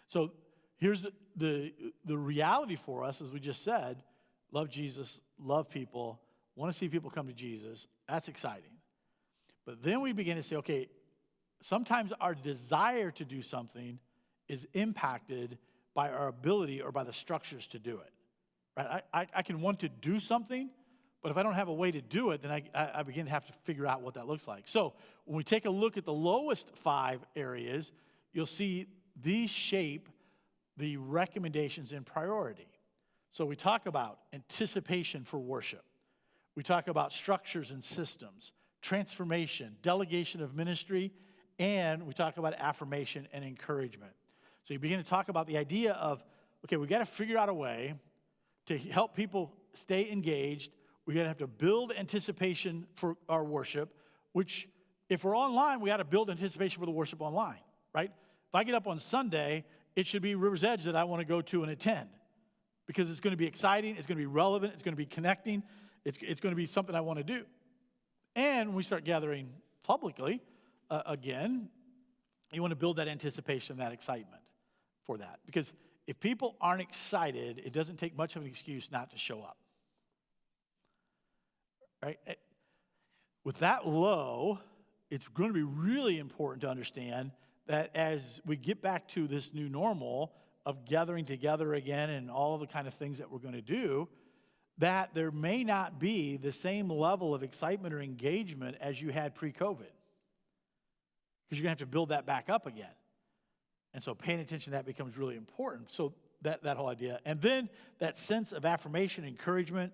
So here's the reality for us, as we just said, love Jesus, love people, want to see people come to Jesus. That's exciting. But then we begin to say, okay, sometimes our desire to do something is impacted by our ability or by the structures to do it. Right? I can want to do something, but if I don't have a way to do it, then I begin to have to figure out what that looks like. So when we take a look at the lowest 5 areas, you'll see these shape the recommendations in priority. So we talk about anticipation for worship. We talk about structures and systems, transformation, delegation of ministry, and we talk about affirmation and encouragement. So you begin to talk about the idea of, okay, we got to figure out a way to help people stay engaged. We got to have to build anticipation for our worship, which if we're online, we got to build anticipation for the worship online, right? If I get up on Sunday, it should be River's Edge that I want to go to and attend because it's going to be exciting, it's going to be relevant, it's going to be connecting, it's going to be something I want to do. And when we start gathering publicly, again, you want to build that anticipation, that excitement for that. Because if people aren't excited, it doesn't take much of an excuse not to show up. Right? With that low, it's going to be really important to understand that as we get back to this new normal of gathering together again and all of the kind of things that we're going to do, that there may not be the same level of excitement or engagement as you had pre-COVID. Because you're going to have to build that back up again. And so paying attention to that becomes really important. So that whole idea. And then that sense of affirmation, encouragement,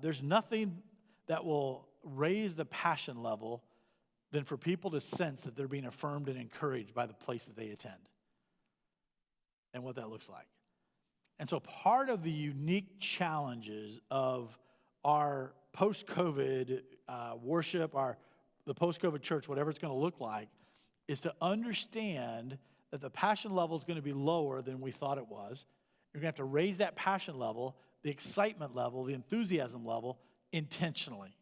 there's nothing that will raise the passion level than for people to sense that they're being affirmed and encouraged by the place that they attend and what that looks like. And so part of the unique challenges of our post-COVID worship, the post-COVID church, whatever it's going to look like, is to understand that the passion level is going to be lower than we thought it was. You're going to have to raise that passion level, the excitement level, the enthusiasm level intentionally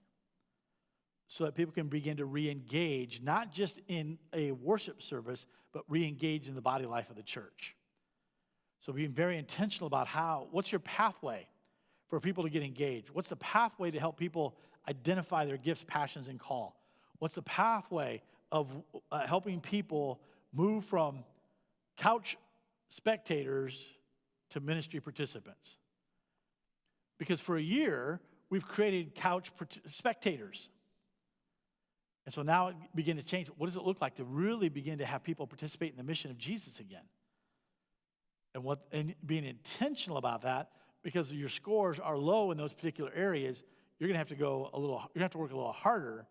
so that people can begin to re-engage, not just in a worship service, but re-engage in the body life of the church. So being very intentional about what's your pathway for people to get engaged? What's the pathway to help people identify their gifts, passions, and call? What's the pathway of helping people move from couch spectators to ministry participants? Because for a year, we've created couch spectators. And so now it begin to change. What does it look like to really begin to have people participate in the mission of Jesus again? And being intentional about that, because your scores are low in those particular areas, you're going to have to work a little harder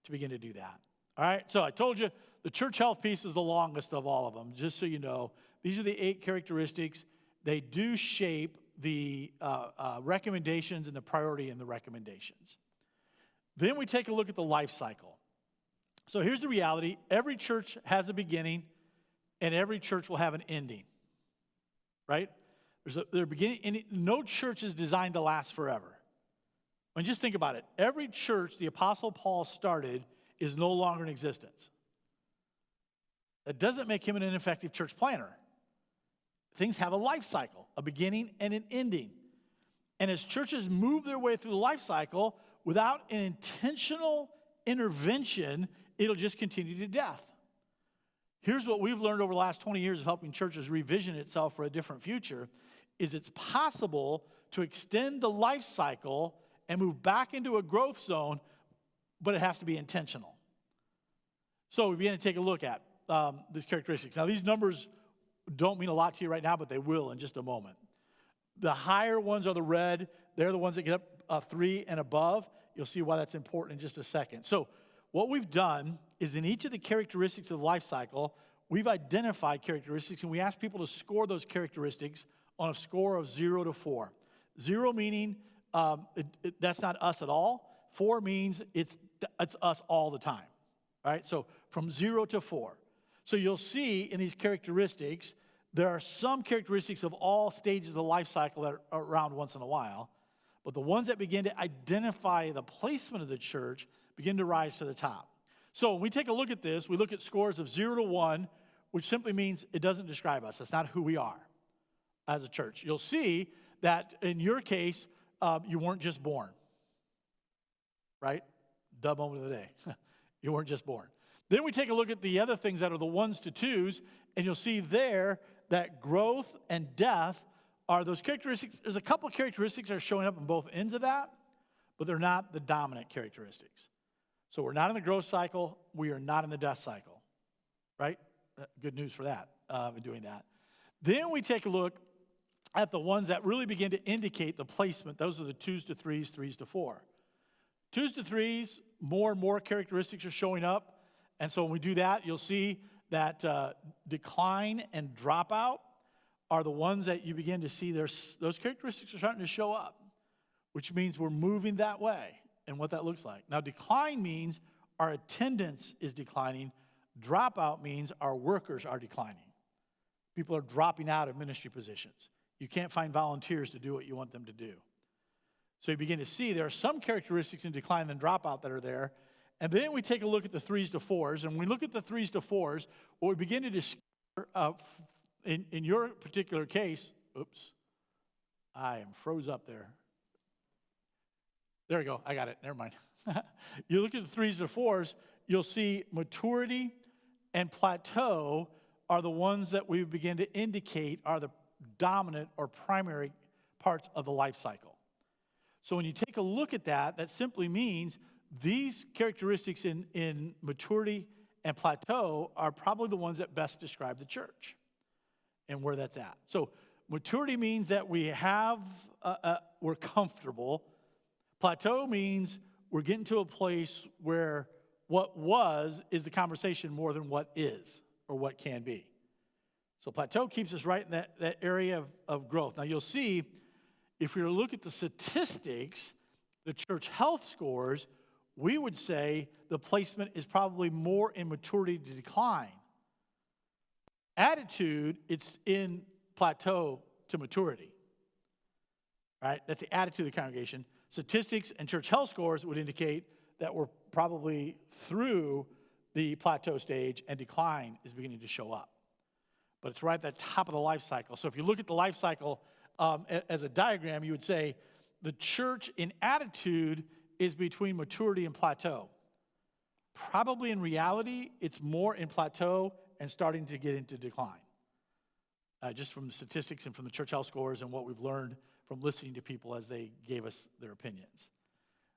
to begin to do that. All right, so I told you the church health piece is the longest of all of them, just so you know. These are the 8 characteristics. They do shape the recommendations and the priority in the recommendations. Then we take a look at the life cycle. So here's the reality. Every church has a beginning, and every church will have an ending, right? No church is designed to last forever. I mean, just think about it. Every church the Apostle Paul started is no longer in existence. That doesn't make him an ineffective church planner. Things have a life cycle, a beginning and an ending. And as churches move their way through the life cycle, without an intentional intervention, it'll just continue to death. Here's what we've learned over the last 20 years of helping churches revision itself for a different future, is it's possible to extend the life cycle and move back into a growth zone, but it has to be intentional. So we begin to take a look at these characteristics. Now, these numbers don't mean a lot to you right now, but they will in just a moment. The higher ones are the red. They're the ones that get up 3 and above. You'll see why that's important in just a second. So what we've done is in each of the characteristics of the life cycle, we've identified characteristics, and we ask people to score those characteristics on a score of 0 to 4. 0 meaning that's not us at all. 4 means it's us all the time. All right, so from 0 to 4. So you'll see in these characteristics, there are some characteristics of all stages of the life cycle that are around once in a while, but the ones that begin to identify the placement of the church begin to rise to the top. So when we take a look at this, we look at scores of 0 to 1, which simply means it doesn't describe us. That's not who we are as a church. You'll see that in your case, you weren't just born, right? Dumb moment of the day. You weren't just born. Then we take a look at the other things that are the 1s to 2s, and you'll see there that growth and death are those characteristics. There's a couple of characteristics that are showing up on both ends of that, but they're not the dominant characteristics. So we're not in the growth cycle. We are not in the death cycle, right? Good news for that, in doing that. Then we take a look at the ones that really begin to indicate the placement. Those are the 2s to 3s, 3s to 4. 2s to 3s, more and more characteristics are showing up. And so when we do that, you'll see that decline and dropout are the ones that you begin to see those characteristics are starting to show up, which means we're moving that way and what that looks like. Now, decline means our attendance is declining. Dropout means our workers are declining. People are dropping out of ministry positions. You can't find volunteers to do what you want them to do. So you begin to see there are some characteristics in decline and dropout that are there. And then we take a look at the 3s to 4s. And when we look at the 3s to 4s, what we begin to discover in your particular case, oops, I am froze up there. There we go. I got it. Never mind. You look at the 3s to 4s, you'll see maturity and plateau are the ones that we begin to indicate are the dominant or primary parts of the life cycle. So when you take a look at that, that simply means these characteristics in maturity and plateau are probably the ones that best describe the church and where that's at. So maturity means that we're comfortable. Plateau means we're getting to a place where what was is the conversation more than what is or what can be. So plateau keeps us right in that area of growth. Now you'll see, if you look at the statistics, the church health scores, we would say the placement is probably more in maturity to decline. Attitude, it's in plateau to maturity. Right? That's the attitude of the congregation. Statistics and church health scores would indicate that we're probably through the plateau stage and decline is beginning to show up. But it's right at the top of the life cycle. So if you look at the life cycle as a diagram, you would say the church in attitude is between maturity and plateau. Probably in reality, it's more in plateau and starting to get into decline. Just from the statistics and from the church health scores and what we've learned from listening to people as they gave us their opinions.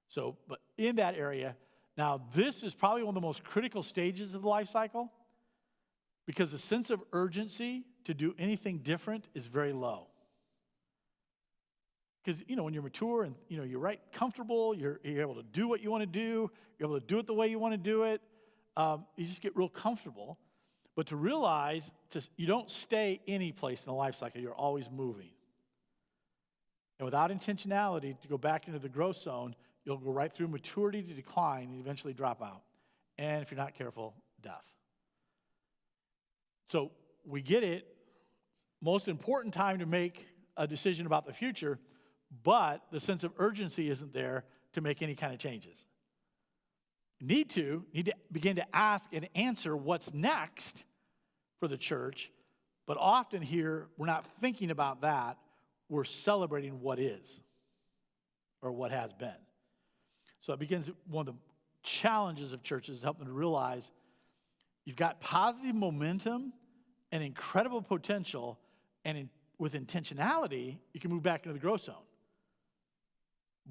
So, but in that area, now this is probably one of the most critical stages of the life cycle because the sense of urgency to do anything different is very low. Because, when you're mature and, you're right, comfortable, you're able to do what you want to do, you're able to do it the way you want to do it, you just get real comfortable. But to realize you don't stay any place in the life cycle, you're always moving. And without intentionality to go back into the growth zone, you'll go right through maturity to decline and eventually drop out. And if you're not careful, death. So we get it. Most important time to make a decision about the future, but the sense of urgency isn't there to make any kind of changes. Need to begin to ask and answer what's next for the church, but often here we're not thinking about that. We're celebrating what is or what has been. So it begins one of the challenges of churches to help them to realize You've got positive momentum and incredible potential, and with intentionality, you can move back into the growth zone.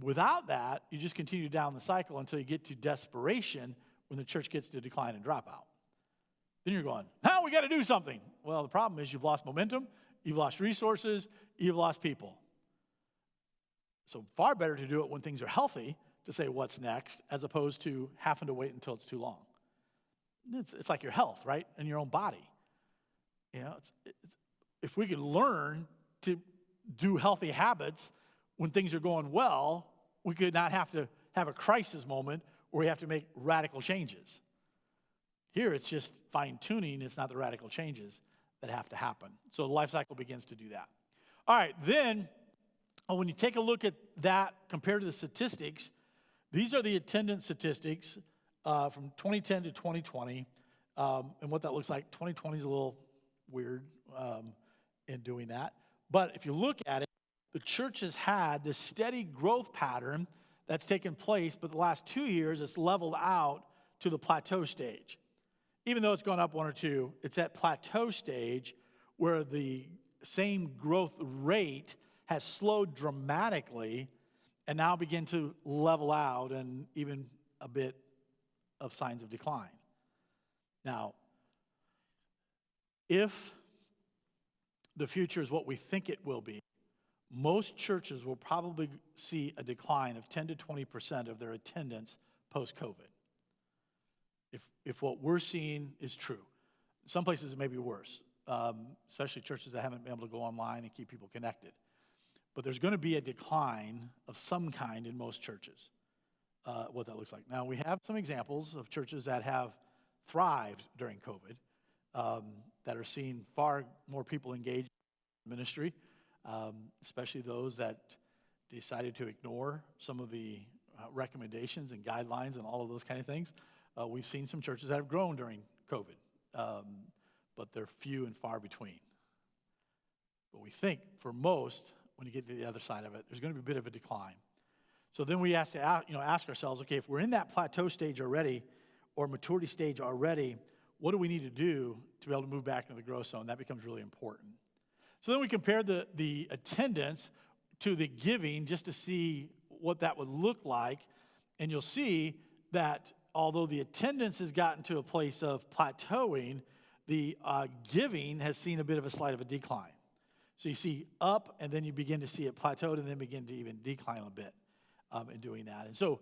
Without that, you just continue down the cycle until you get to desperation when the church gets to decline and drop out. Then you're going, now we got to do something. Well, the problem is you've lost momentum, you've lost resources, you've lost people. So far better to do it when things are healthy, to say what's next, as opposed to having to wait until it's too long. It's like your health, right? And your own body. You know, if we could learn to do healthy habits when things are going well, we could not have to have a crisis moment where we have to make radical changes. Here, it's just fine-tuning. It's not the radical changes that have to happen. So the life cycle begins to do that. All right, then, when you take a look at that compared to the statistics, these are the attendance statistics from 2010 to 2020, and what that looks like. 2020 is a little weird in doing that. But if you look at it, the church has had this steady growth pattern that's taken place, but the last 2 years it's leveled out to the plateau stage. Even though it's gone up 1 or 2, it's at plateau stage where the same growth rate has slowed dramatically and now begin to level out and even a bit of signs of decline. Now, if the future is what we think it will be, most churches will probably see a decline of 10 to 20% of their attendance post-COVID. If what we're seeing is true. Some places it may be worse, especially churches that haven't been able to go online and keep people connected. But there's going to be a decline of some kind in most churches, what that looks like. Now, we have some examples of churches that have thrived during COVID, that are seeing far more people engaged in ministry, especially those that decided to ignore some of the recommendations and guidelines and all of those kind of things. We've seen some churches that have grown during COVID, but they're few and far between. But we think for most, when you get to the other side of it, there's going to be a bit of a decline. So then we have to ask ourselves, okay, if we're in that plateau stage already or maturity stage already, what do we need to do to be able to move back into the growth zone? That becomes really important. So then we compare the attendance to the giving just to see what that would look like. And you'll see that although the attendance has gotten to a place of plateauing, the giving has seen a bit of a slight of a decline. So you see up, and then you begin to see it plateaued, and then begin to even decline a bit in doing that. And so,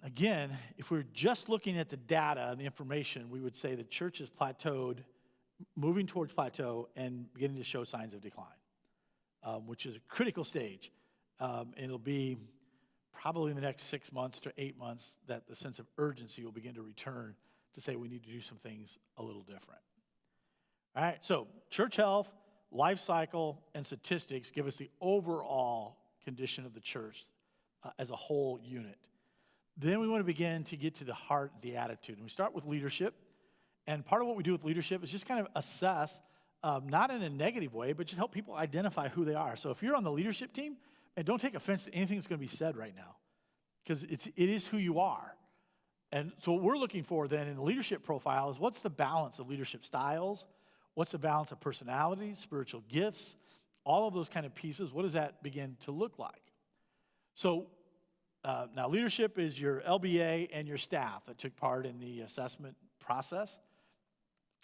again, if we're just looking at the data and the information, we would say the church is plateaued, moving towards plateau, and beginning to show signs of decline, which is a critical stage. And it'll be probably in the next 6 months to 8 months that the sense of urgency will begin to return to say we need to do some things a little different. All right, so church health, life cycle, and statistics give us the overall condition of the church as a whole unit. Then we want to begin to get to the heart of the attitude. And we start with leadership. And part of what we do with leadership is just kind of assess, not in a negative way, but just help people identify who they are. So if you're on the leadership team, and don't take offense to anything that's going to be said right now, because it is who you are. And so what we're looking for then in the leadership profile is what's the balance of leadership styles, what's the balance of personalities, spiritual gifts, all of those kind of pieces. What does that begin to look like? So now leadership is your LBA and your staff that took part in the assessment process.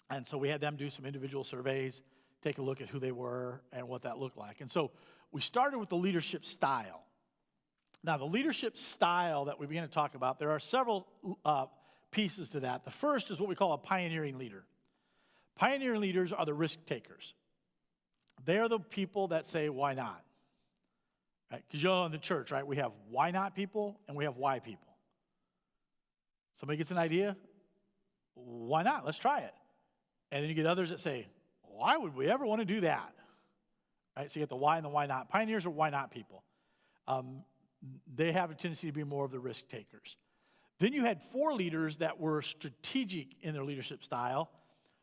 And so we had them do some individual surveys, take a look at who they were and what that looked like. And so we started with the leadership style. Now, the leadership style that we began to talk about, there are several pieces to that. The first is what we call a pioneering leader. Pioneering leaders are the risk takers. They are the people that say, why not? Right? Because you know in the church, right, we have why not people and we have why people. Somebody gets an idea, why not? Let's try it. And then you get others that say, why would we ever want to do that? Right? So you get the why and the why not. Pioneers are why not people. They have a tendency to be more of the risk takers. Then you had 4 leaders that were strategic in their leadership style.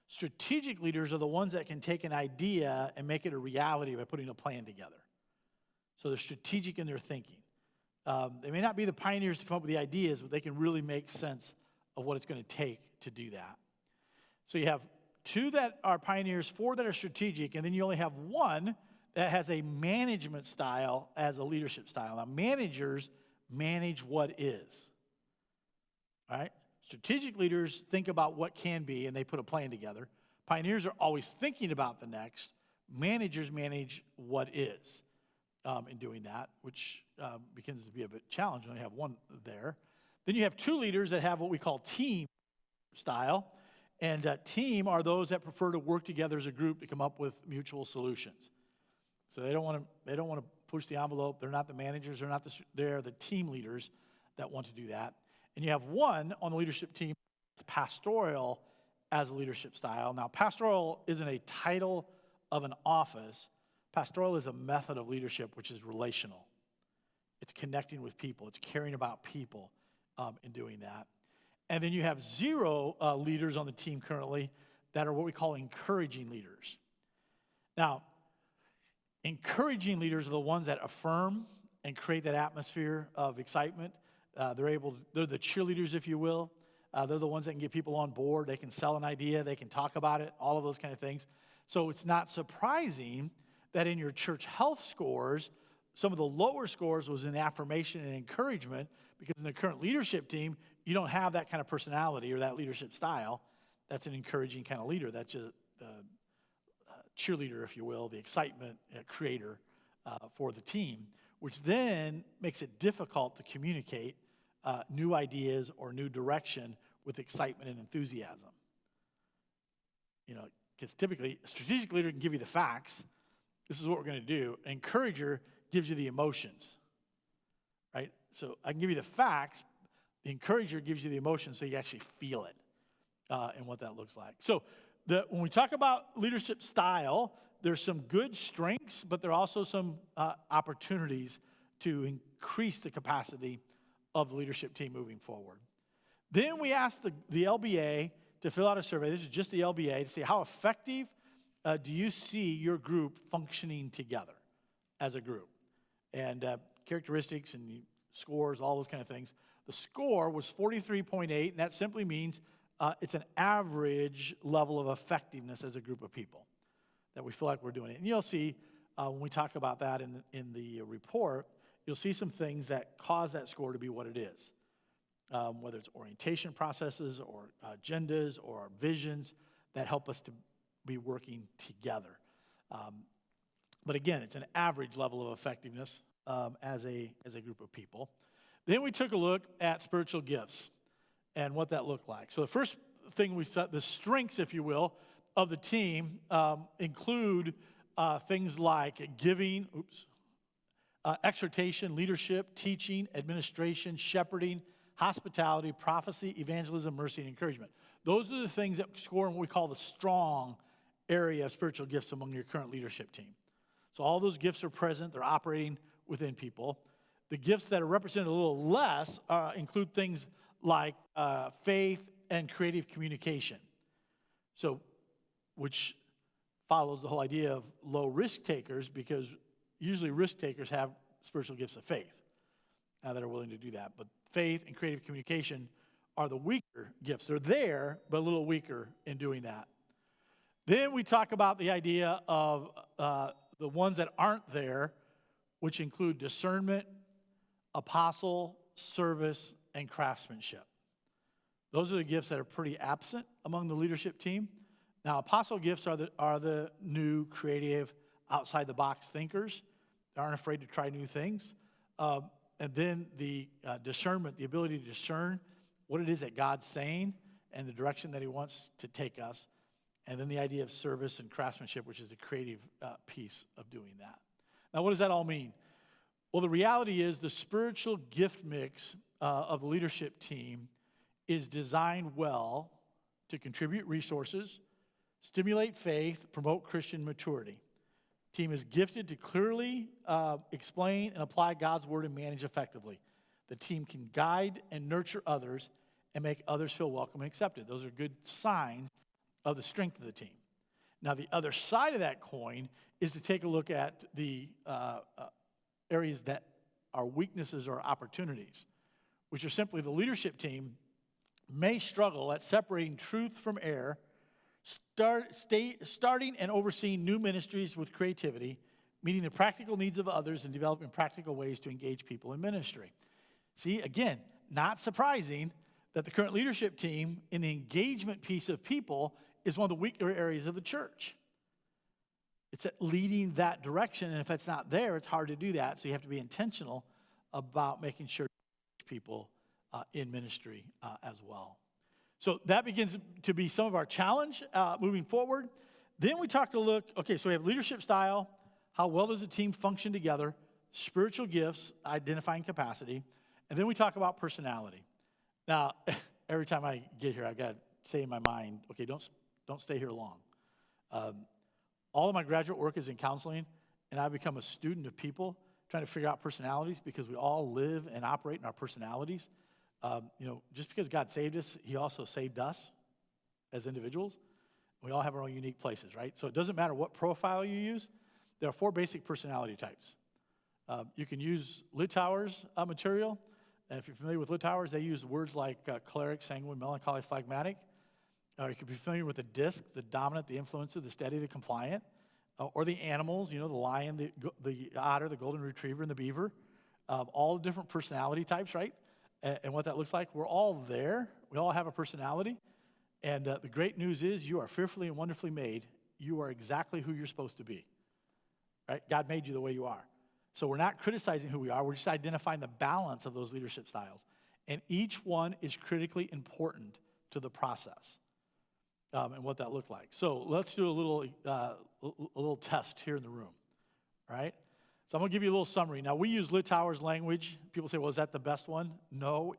Strategic leaders are the ones that can take an idea and make it a reality by putting a plan together. So they're strategic in their thinking. They may not be the pioneers to come up with the ideas, but they can really make sense of what it's going to take to do that. So you have 2 that are pioneers, 4 that are strategic, and then you only have 1 that has a management style as a leadership style. Now, managers manage what is. All right? Strategic leaders think about what can be, and they put a plan together. Pioneers are always thinking about the next. Managers manage what is in doing that, which begins to be a bit challenging. You only have 1 there. Then you have 2 leaders that have what we call team style. And team are those that prefer to work together as a group to come up with mutual solutions. So they don't want to push the envelope. They're not the managers. They're the team leaders that want to do that. And you have 1 on the leadership team that's pastoral as a leadership style. Now, pastoral isn't a title of an office. Pastoral is a method of leadership which is relational. It's connecting with people. It's caring about people in doing that. And then you have 0 leaders on the team currently that are what we call encouraging leaders. Now, encouraging leaders are the ones that affirm and create that atmosphere of excitement. They're the cheerleaders, if you will. They're the ones that can get people on board. They can sell an idea. They can talk about it, all of those kind of things. So it's not surprising that in your church health scores, some of the lower scores was in affirmation and encouragement, because in the current leadership team, you don't have that kind of personality or that leadership style. That's an encouraging kind of leader. That's just the cheerleader, if you will, the excitement creator for the team, which then makes it difficult to communicate new ideas or new direction with excitement and enthusiasm. Because typically a strategic leader can give you the facts. This is what we're going to do. An encourager gives you the emotions, right? So I can give you the facts. The encourager gives you the emotions so you actually feel it and what that looks like. So when we talk about leadership style, there's some good strengths, but there are also some opportunities to increase the capacity of the leadership team moving forward. Then we asked the LBA to fill out a survey. This is just the LBA to see how effective do you see your group functioning together as a group. And characteristics and scores, all those kind of things. The score was 43.8, and that simply means it's an average level of effectiveness as a group of people that we feel like we're doing it. And you'll see when we talk about that in the report, you'll see some things that cause that score to be what it is, whether it's orientation processes or agendas or visions that help us to be working together. But again, it's an average level of effectiveness as a group of people. Then we took a look at spiritual gifts and what that looked like. So the first thing we saw, the strengths, if you will, of the team include things like giving, exhortation, leadership, teaching, administration, shepherding, hospitality, prophecy, evangelism, mercy, and encouragement. Those are the things that score in what we call the strong area of spiritual gifts among your current leadership team. So all those gifts are present. They're operating within people. The gifts that are represented a little less include things like faith and creative communication. So, which follows the whole idea of low risk takers, because usually risk takers have spiritual gifts of faith that are willing to do that. But faith and creative communication are the weaker gifts. They're there, but a little weaker in doing that. Then we talk about the idea of the ones that aren't there, which include discernment, apostle, service, and craftsmanship. Those are the gifts that are pretty absent among the leadership team. Now, apostle gifts are the new, creative, outside-the-box thinkers. They aren't afraid to try new things. And then the discernment, the ability to discern what it is that God's saying and the direction that he wants to take us. And then the idea of service and craftsmanship, which is the creative piece of doing that. Now, what does that all mean? Well, the reality is the spiritual gift mix of the leadership team is designed well to contribute resources, stimulate faith, promote Christian maturity. Team is gifted to clearly explain and apply God's word and manage effectively. The team can guide and nurture others and make others feel welcome and accepted. Those are good signs of the strength of the team. Now, the other side of that coin is to take a look at the areas that are weaknesses or opportunities, which are simply the leadership team may struggle at separating truth from error, starting and overseeing new ministries with creativity, meeting the practical needs of others, and developing practical ways to engage people in ministry. See, again, not surprising that the current leadership team in the engagement piece of people is one of the weaker areas of the church. It's at leading that direction, and if it's not there, it's hard to do that. So you have to be intentional about making sure people in ministry as well. So that begins to be some of our challenge moving forward. Then we talked so we have leadership style, how well does a team function together, spiritual gifts, identifying capacity, and then we talk about personality. Now, every time I get here, I've got to say in my mind, okay, don't stay here long. All of my graduate work is in counseling, and I've become a student of people, trying to figure out personalities because we all live and operate in our personalities. Just because God saved us, he also saved us as individuals. We all have our own unique places, right? So it doesn't matter what profile you use. There are 4 basic personality types. You can use Litauer's material. And if you're familiar with Litauer's, they use words like cleric, sanguine, melancholy, phlegmatic. You could be familiar with the disc, the dominant, the influencer, the steady, the compliant. Or the animals, the lion, the otter, the golden retriever, and the beaver. All different personality types, right? And what that looks like. We're all there. We all have a personality. And the great news is you are fearfully and wonderfully made. You are exactly who you're supposed to be. Right? God made you the way you are. So we're not criticizing who we are. We're just identifying the balance of those leadership styles. And each one is critically important to the process and what that looked like. So let's do a little test here in the room. All right? So I'm going to give you a little summary. Now, we use Litauer's language. People say, well, is that the best one? No,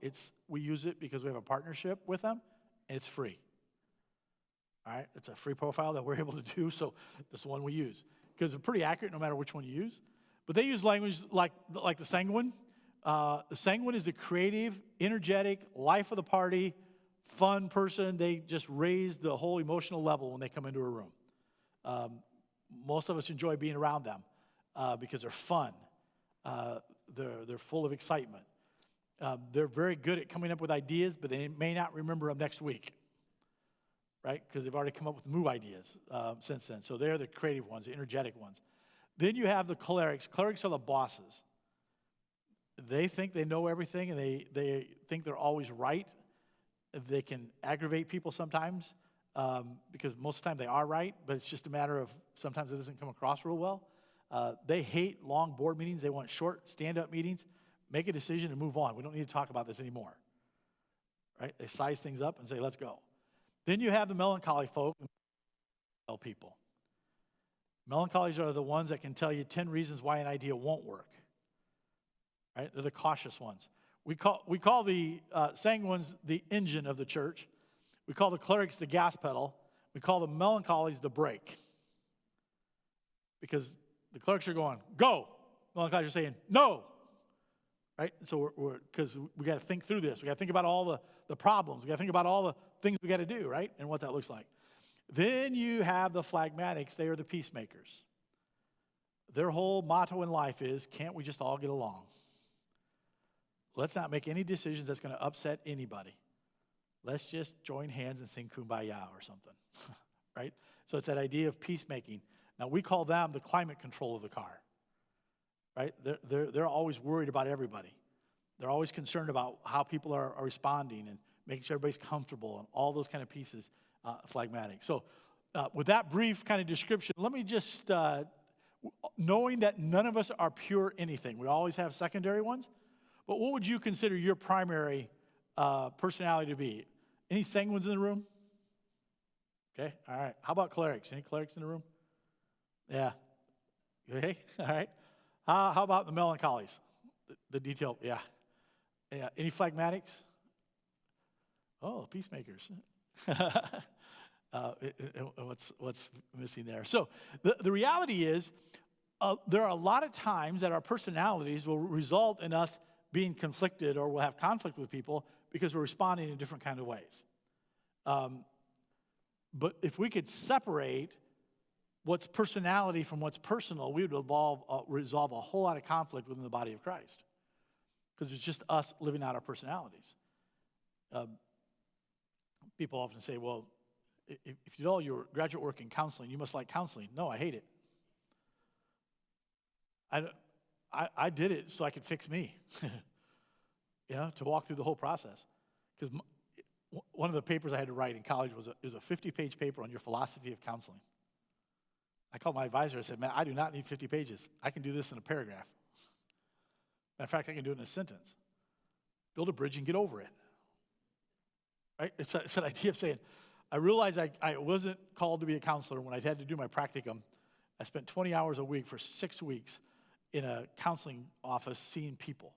we use it because we have a partnership with them, and it's free. All right? It's a free profile that we're able to do, so this is the one we use. Because it's pretty accurate no matter which one you use. But they use language like the sanguine. The sanguine is the creative, energetic, life of the party, fun person. They just raise the whole emotional level when they come into a room. Most of us enjoy being around them because they're fun. They're full of excitement. They're very good at coming up with ideas, but they may not remember them next week, right? Because they've already come up with new ideas since then. So they're the creative ones, the energetic ones. Then you have the clerics. Clerics are the bosses. They think they know everything, and they think they're always right. They can aggravate people sometimes because most of the time they are right, but it's just a matter of sometimes it doesn't come across real well. They hate long board meetings. They want short stand-up meetings. Make a decision and move on. We don't need to talk about this anymore. Right? They size things up and say, let's go. Then you have the melancholy folk, people. Melancholies are the ones that can tell you 10 reasons why an idea won't work. Right? They're the cautious ones. We call the sanguines the engine of the church. We call the clerics the gas pedal. We call the melancholies the brake. Because the clerics are going, go. Melancholies are saying, no. Right? So because we got to think through this. We got to think about all the problems. We got to think about all the things we got to do, right? And what that looks like. Then you have the phlegmatics. They are the peacemakers. Their whole motto in life is, can't we just all get along? Let's not make any decisions that's going to upset anybody. Let's just join hands and sing Kumbaya or something, right? So it's that idea of peacemaking. Now, we call them the climate control of the car, right? They're always worried about everybody. They're always concerned about how people are responding and making sure everybody's comfortable and all those kind of pieces. Phlegmatic. So with that brief kind of description, let me just, knowing that none of us are pure anything, we always have secondary ones, but what would you consider your primary personality to be? Any sanguines in the room? Okay, all right. How about clerics? Any clerics in the room? Yeah. Okay, all right. How about the melancholies? The detail, yeah. Any phlegmatics? Oh, peacemakers. What's missing there? So the reality is there are a lot of times that our personalities will result in us being conflicted or we'll have conflict with people because we're responding in different kind of ways. But if we could separate what's personality from what's personal, we would resolve a whole lot of conflict within the body of Christ because it's just us living out our personalities. People often say, well, if you did all your graduate work in counseling, you must like counseling. No, I hate it. I did it so I could fix me, to walk through the whole process. Because one of the papers I had to write in college was a 50-page paper on your philosophy of counseling. I called my advisor and said, man, I do not need 50 pages. I can do this in a paragraph. Matter of fact, I can do it in a sentence. Build a bridge and get over it. Right? It's an idea of saying, I realized I wasn't called to be a counselor when I had to do my practicum. I spent 20 hours a week for 6 weeks in a counseling office seeing people.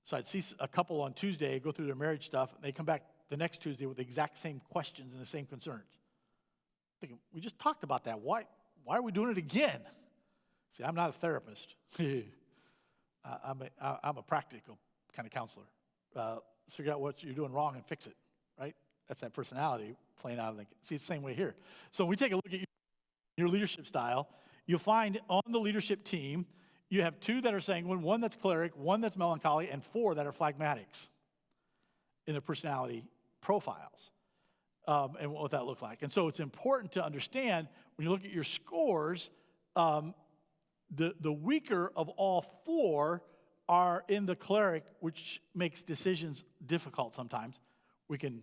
So I'd see a couple on Tuesday, go through their marriage stuff, and they come back the next Tuesday with the exact same questions and the same concerns. Thinking, we just talked about that. Why are we doing it again? See, I'm not a therapist. I'm a practical kind of counselor. Let's figure out what you're doing wrong and fix it, right? That's that personality playing out. See, it's the same way here. So when we take a look at your leadership style, you'll find on the leadership team, you have 2 that are sanguine, 1 that's cleric, 1 that's melancholy, and 4 that are phlegmatics in their personality profiles and what that looks like. And so it's important to understand when you look at your scores, the weaker of all 4 are in the cleric, which makes decisions difficult sometimes. We can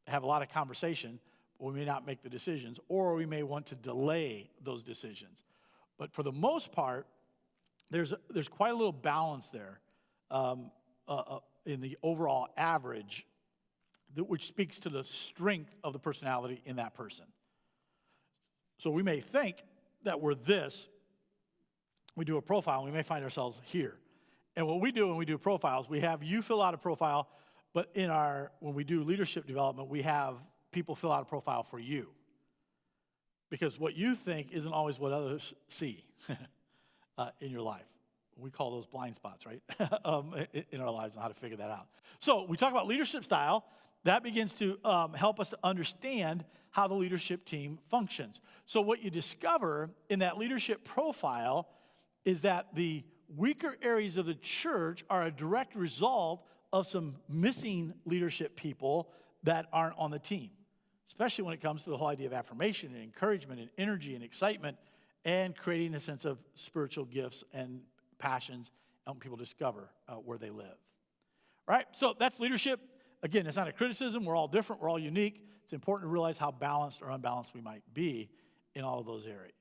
have a lot of conversation, but we may not make the decisions, or we may want to delay those decisions. But for the most part, there's quite a little balance there in the overall average, which speaks to the strength of the personality in that person. So we may think that we're this. We do a profile, and we may find ourselves here. And what we do when we do profiles, we have you fill out a profile, but when we do leadership development, we have people fill out a profile for you. Because what you think isn't always what others see in your life. We call those blind spots, right? In our lives, and how to figure that out. So we talk about leadership style. That begins to help us understand how the leadership team functions. So what you discover in that leadership profile is that the weaker areas of the church are a direct result of some missing leadership people that aren't on the team, especially when it comes to the whole idea of affirmation and encouragement and energy and excitement and creating a sense of spiritual gifts and passions, helping people discover where they live. All right, so that's leadership. Again, it's not a criticism. We're all different. We're all unique. It's important to realize how balanced or unbalanced we might be in all of those areas.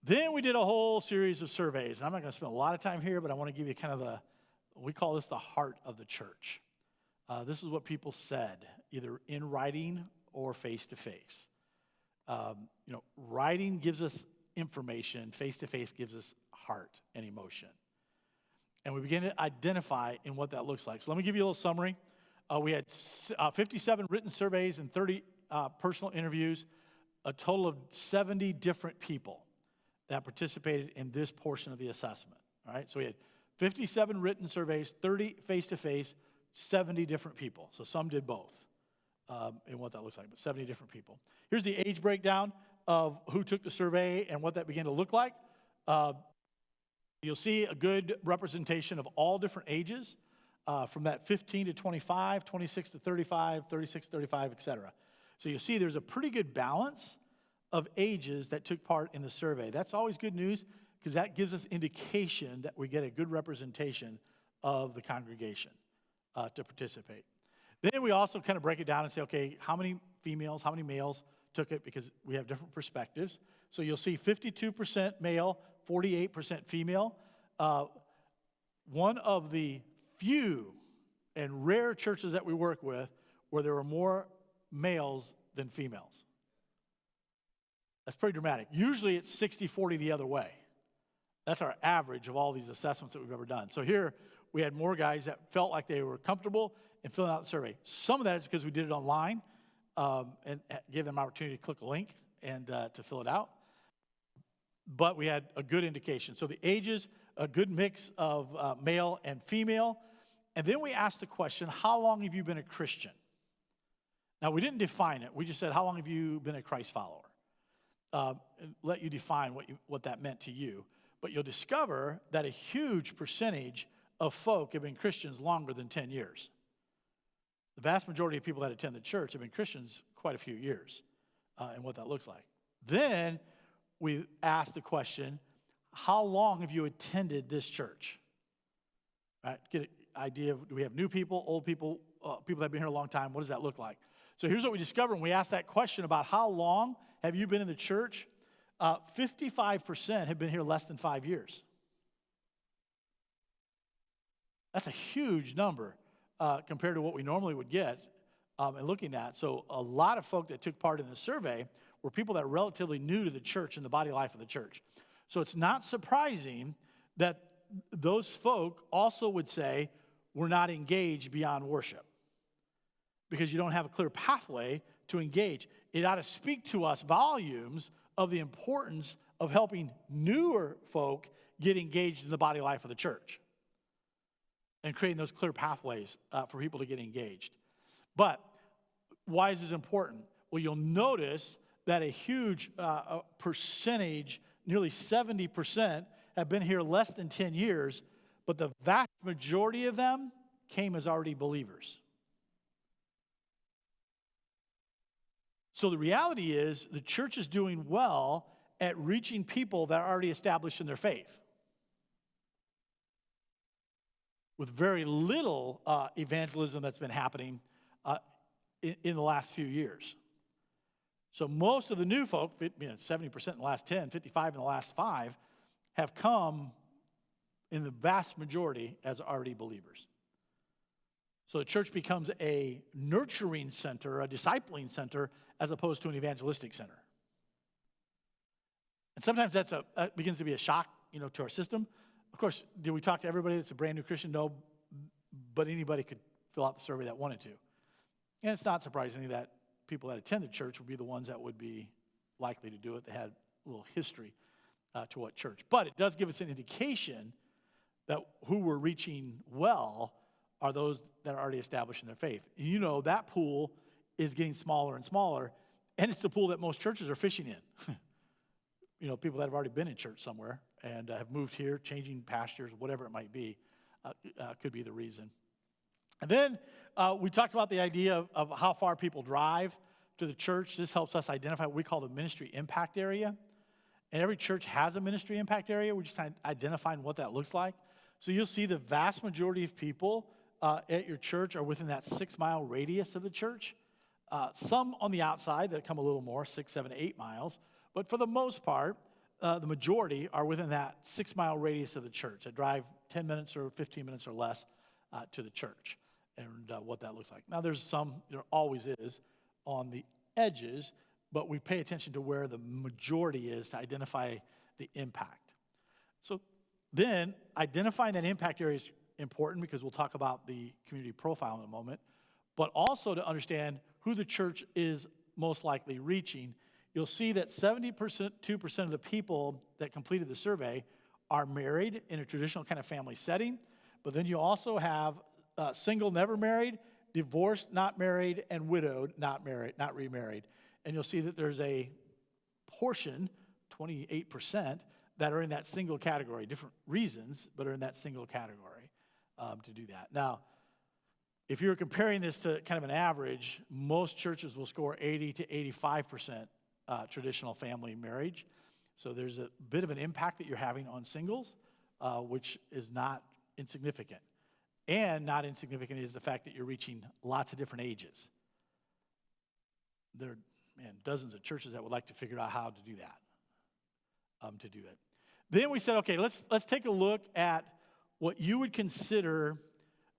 Then we did a whole series of surveys. I'm not going to spend a lot of time here, but I want to give you kind of we call this the heart of the church. This is what people said, either in writing or face-to-face. Writing gives us information. Face-to-face gives us heart and emotion. And we begin to identify in what that looks like. So let me give you a little summary. We had 57 written surveys and 30 personal interviews, a total of 70 different people that participated in this portion of the assessment. All right, so we had 57 written surveys, 30 face-to-face, 70 different people. So some did both in what that looks like, but 70 different people. Here's the age breakdown of who took the survey and what that began to look like. You'll see a good representation of all different ages, from that 15 to 25, 26 to 35, 36 to 35, et cetera. So you'll see there's a pretty good balance of ages that took part in the survey. That's always good news because that gives us indication that we get a good representation of the congregation to participate. Then we also kind of break it down and say, okay, how many females, how many males took it, because we have different perspectives. So you'll see 52% male, 48% female. One of the few and rare churches that we work with where there were more males than females. That's pretty dramatic. Usually it's 60-40 the other way. That's our average of all these assessments that we've ever done. So here we had more guys that felt like they were comfortable in filling out the survey. Some of that is because we did it online and gave them an opportunity to click a link and to fill it out. But we had a good indication. So the ages, a good mix of male and female. And then we asked the question, how long have you been a Christian? Now, we didn't define it. We just said, how long have you been a Christ follower? And let you define what that meant to you. But you'll discover that a huge percentage of folk have been Christians longer than 10 years. The vast majority of people that attend the church have been Christians quite a few years, and what that looks like. Then we ask the question, how long have you attended this church? Right? Get an idea of, do we have new people, old people, people that have been here a long time? What does that look like? So here's what we discovered when we asked that question about how long have you been in the church. 55% have been here less than 5 years. That's a huge number compared to what we normally would get and looking at. So a lot of folk that took part in the survey were people that are relatively new to the church and the body life of the church. So it's not surprising that those folk also would say, we're not engaged beyond worship, because you don't have a clear pathway to engage. It ought to speak to us volumes of the importance of helping newer folk get engaged in the body life of the church and creating those clear pathways for people to get engaged. But why is this important? Well, you'll notice that a huge percentage, nearly 70%, have been here less than 10 years, but the vast majority of them came as already believers. So the reality is the church is doing well at reaching people that are already established in their faith, with very little evangelism that's been happening in the last few years. So most of the new folk, 70% in the last 10, 55 in the last 5, have come in the vast majority as already believers. So the church becomes a nurturing center, a discipling center, as opposed to an evangelistic center. And sometimes that begins to be a shock, to our system. Of course, do we talk to everybody that's a brand new Christian? No, but anybody could fill out the survey that wanted to. And it's not surprising that people that attend the church would be the ones that would be likely to do it. They had a little history to what church. But it does give us an indication that who we're reaching well are those that are already established in their faith. And that pool is getting smaller and smaller, and it's the pool that most churches are fishing in. People that have already been in church somewhere and have moved here, changing pastures, whatever it might be, could be the reason. And then we talked about the idea of how far people drive to the church. This helps us identify what we call the ministry impact area. And every church has a ministry impact area. We're just identifying what that looks like. So you'll see the vast majority of people at your church are within that 6-mile radius of the church. Some on the outside that come a little more, 6, 7, 8 miles. But for the most part, the majority are within that 6-mile radius of the church. That drive 10 minutes or 15 minutes or less to the church and what that looks like. Now, there always is on the edges, but we pay attention to where the majority is to identify the impact. So then identifying that impact area is important because we'll talk about the community profile in a moment, but also to understand who the church is most likely reaching. You'll see that 72% of the people that completed the survey are married in a traditional kind of family setting, but then you also have single, never married, divorced, not married, and widowed, not remarried. And you'll see that there's a portion, 28%, that are in that single category. Different reasons, but are in that single category to do that. Now, if you're comparing this to kind of an average, most churches will score 80 to 85% traditional family marriage. So there's a bit of an impact that you're having on singles, which is not insignificant. And not insignificant is the fact that you're reaching lots of different ages. There are dozens of churches that would like to figure out how to do that. Then we said, okay, let's take a look at what you would consider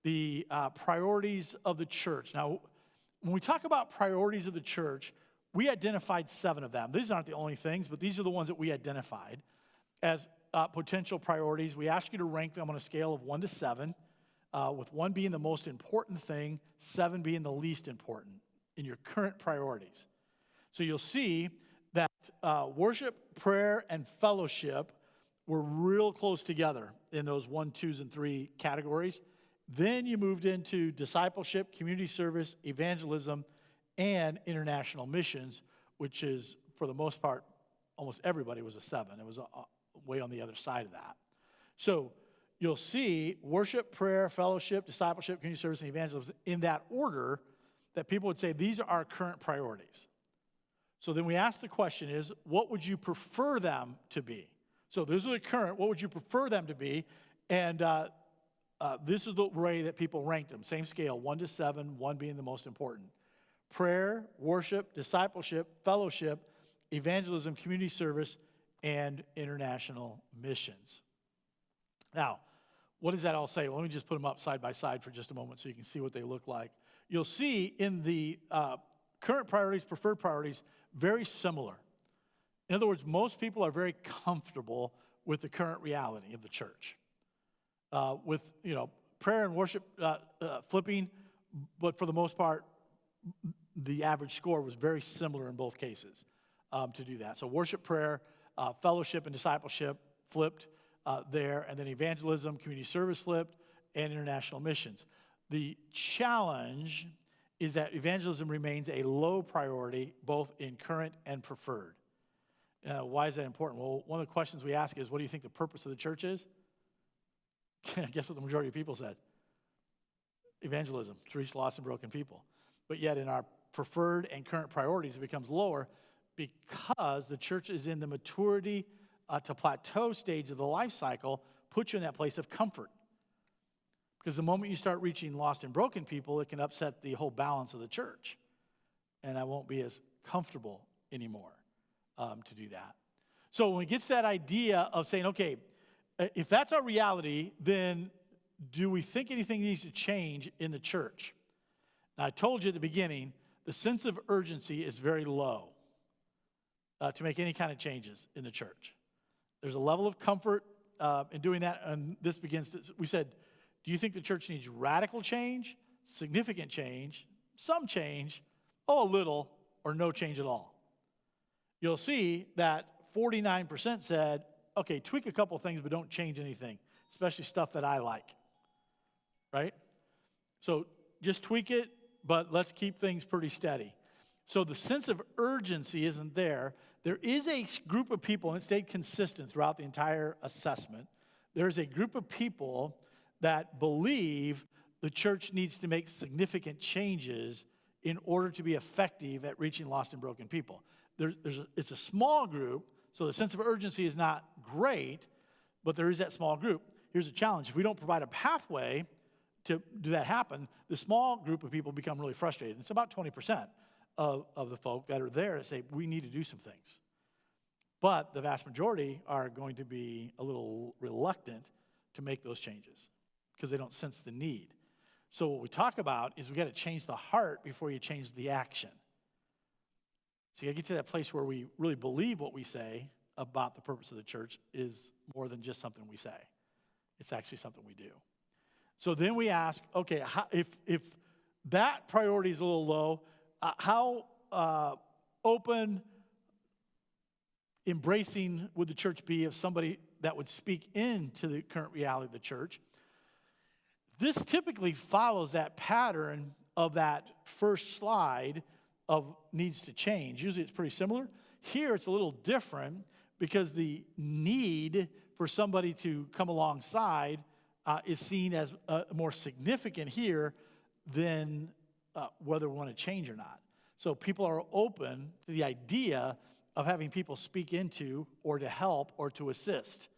the priorities of the church. Now, when we talk about priorities of the church, we identified 7 of them. These aren't the only things, but these are the ones that we identified as potential priorities. We asked you to rank them on a scale of 1 to 7, with 1 being the most important thing, 7 being the least important in your current priorities. So you'll see that worship, prayer, and fellowship were real close together in those 1, 2s, and 3 categories. Then you moved into discipleship, community service, evangelism, and international missions, which is, for the most part, almost everybody was a 7. It was way on the other side of that. So you'll see worship, prayer, fellowship, discipleship, community service, and evangelism in that order that people would say these are our current priorities. So then we ask the question is, what would you prefer them to be? So those are the current, what would you prefer them to be? And this is the way that people ranked them. Same scale, 1 to 7, 1 being the most important. Prayer, worship, discipleship, fellowship, evangelism, community service, and international missions. Now, what does that all say? Well, let me just put them up side by side for just a moment so you can see what they look like. You'll see in the current priorities, preferred priorities, very similar. In other words, most people are very comfortable with the current reality of the church. With, prayer and worship flipping, but for the most part, the average score was very similar in both cases to do that. So worship, prayer, fellowship, and discipleship flipped there, and then evangelism, community service flipped, and international missions. The challenge is that evangelism remains a low priority, both in current and preferred. Why is that important? Well, one of the questions we ask is, what do you think the purpose of the church is? Guess what the majority of people said? Evangelism, to reach lost and broken people. But yet in our preferred and current priorities, it becomes lower because the church is in the maturity to plateau stage of the life cycle, puts you in that place of comfort. Because the moment you start reaching lost and broken people, it can upset the whole balance of the church. And I won't be as comfortable anymore to do that. So when it gets that idea of saying, okay, if that's our reality, then do we think anything needs to change in the church? Now, I told you at the beginning, the sense of urgency is very low to make any kind of changes in the church. There's a level of comfort in doing that, and this begins to, we said, do you think the church needs radical change, significant change, some change, a little, or no change at all? You'll see that 49% said, okay, tweak a couple things, but don't change anything, especially stuff that I like, right? So just tweak it, but let's keep things pretty steady. So the sense of urgency isn't there. There is a group of people, and it stayed consistent throughout the entire assessment. There's a group of people that believe the church needs to make significant changes in order to be effective at reaching lost and broken people. It's a small group, so the sense of urgency is not great, but there is that small group. Here's a challenge. If we don't provide a pathway to do that happen, the small group of people become really frustrated. It's about 20% of the folk that are there that say, we need to do some things. But the vast majority are going to be a little reluctant to make those changes because they don't sense the need. So what we talk about is we got to change the heart before you change the action. So you got to get to that place where we really believe what we say about the purpose of the church is more than just something we say. It's actually something we do. So then we ask, okay, if that priority is a little low, how open, embracing would the church be of somebody that would speak into the current reality of the church? This typically follows that pattern of that first slide of needs to change. Usually it's pretty similar. Here it's a little different because the need for somebody to come alongside is seen as more significant here than whether we want to change or not. So people are open to the idea of having people speak into or to help or to assist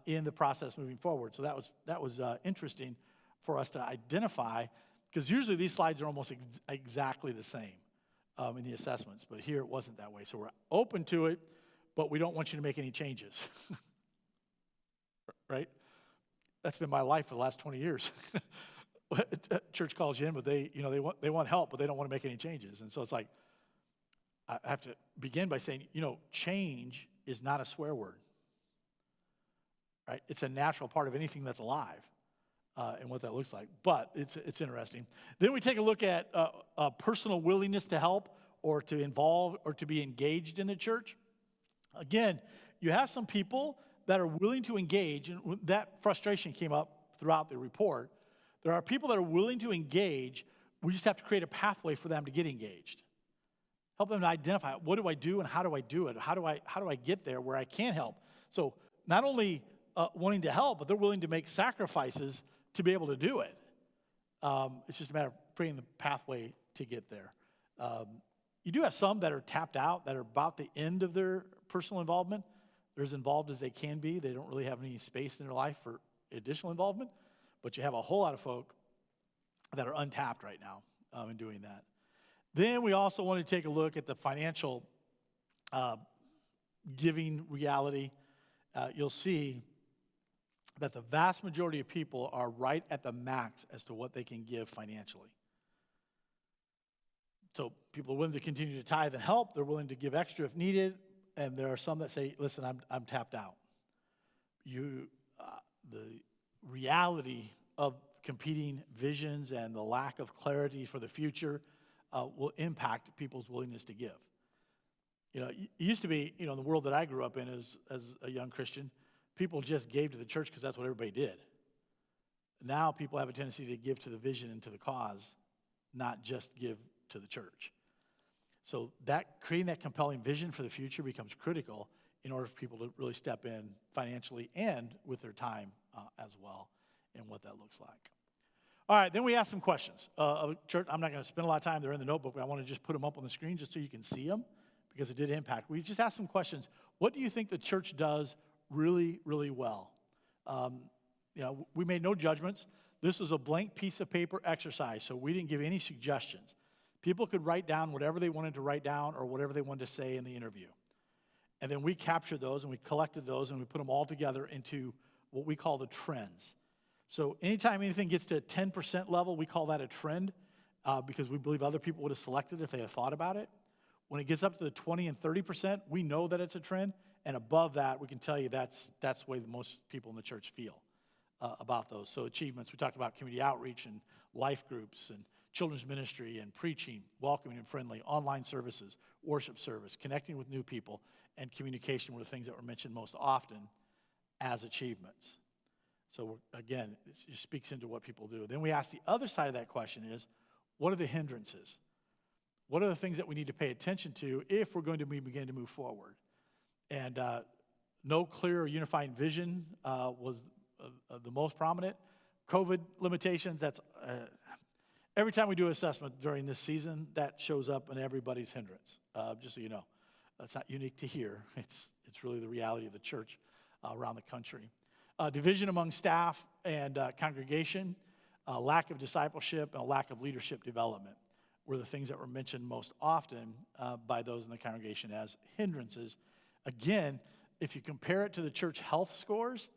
in the process moving forward. So that was interesting for us to identify, because usually these slides are almost exactly the same in the assessments, but here it wasn't that way. So we're open to it, but we don't want you to make any changes. Right? That's been my life for the last 20 years. Church calls you in, but they want help, but they don't want to make any changes. And so it's like, I have to begin by saying, change is not a swear word. Right? It's a natural part of anything that's alive. And what that looks like. But it's interesting. Then we take a look at a personal willingness to help or to involve or to be engaged in the church. Again, you have some people that are willing to engage, and that frustration came up throughout the report. There are people that are willing to engage. We just have to create a pathway for them to get engaged. Help them to identify, what do I do and how do I do it? How do I get there where I can help? So not only wanting to help, but they're willing to make sacrifices to be able to do it. It's just a matter of creating the pathway to get there. You do have some that are tapped out, that are about the end of their personal involvement. They're as involved as they can be. They don't really have any space in their life for additional involvement. But you have a whole lot of folk that are untapped right now in doing that. Then we also want to take a look at the financial giving reality. You'll see that the vast majority of people are right at the max as to what they can give financially. So people are willing to continue to tithe and help. They're willing to give extra if needed. And there are some that say, listen, I'm tapped out. The reality of competing visions and the lack of clarity for the future will impact people's willingness to give. You know, it used to be, in the world that I grew up in as a young Christian, people just gave to the church because that's what everybody did. Now people have a tendency to give to the vision and to the cause, not just give to the church. So that creating that compelling vision for the future becomes critical in order for people to really step in financially and with their time as well, and what that looks like. All right, then we ask some questions. Church, I'm not going to spend a lot of time. They're in the notebook, but I want to just put them up on the screen just so you can see them, because it did impact. We just asked some questions. What do you think the church does really, really well? We made no judgments. This was a blank piece of paper exercise, so we didn't give any suggestions. People could write down whatever they wanted to write down or whatever they wanted to say in the interview. And then we captured those and we collected those and we put them all together into what we call the trends. So anytime anything gets to a 10% level, we call that a trend because we believe other people would have selected it if they had thought about it. When it gets up to the 20 and 30%, we know that it's a trend. And above that, we can tell you that's the way that most people in the church feel about those. So achievements, we talked about community outreach and life groups and children's ministry and preaching, welcoming and friendly, online services, worship service, connecting with new people, and communication were the things that were mentioned most often as achievements. So again, it just speaks into what people do. Then we ask the other side of that question is, what are the hindrances? What are the things that we need to pay attention to if we're going to begin to move forward? And no clear or unifying vision was the most prominent. COVID limitations, that's every time we do assessment during this season, that shows up in everybody's hindrance, just so you know. That's not unique to here. It's really the reality of the church around the country. Division among staff and congregation, lack of discipleship, and a lack of leadership development were the things that were mentioned most often by those in the congregation as hindrances. Again, if you compare it to the church health scores,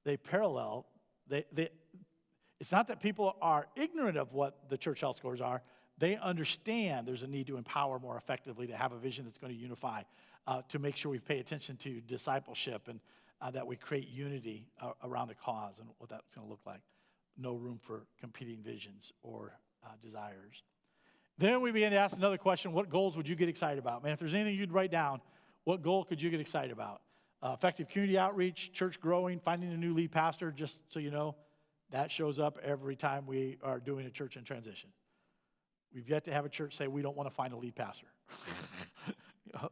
they parallel. It's not that people are ignorant of what the church health scores are. They understand there's a need to empower more effectively, to have a vision that's going to unify, to make sure we pay attention to discipleship and that we create unity around a cause and what that's going to look like. No room for competing visions or desires. Then we began to ask another question, what goals would you get excited about? Man, if there's anything you'd write down, what goal could you get excited about? Effective community outreach, church growing, finding a new lead pastor, just so you know, that shows up every time we are doing a church in transition. We've yet to have a church say we don't want to find a lead pastor.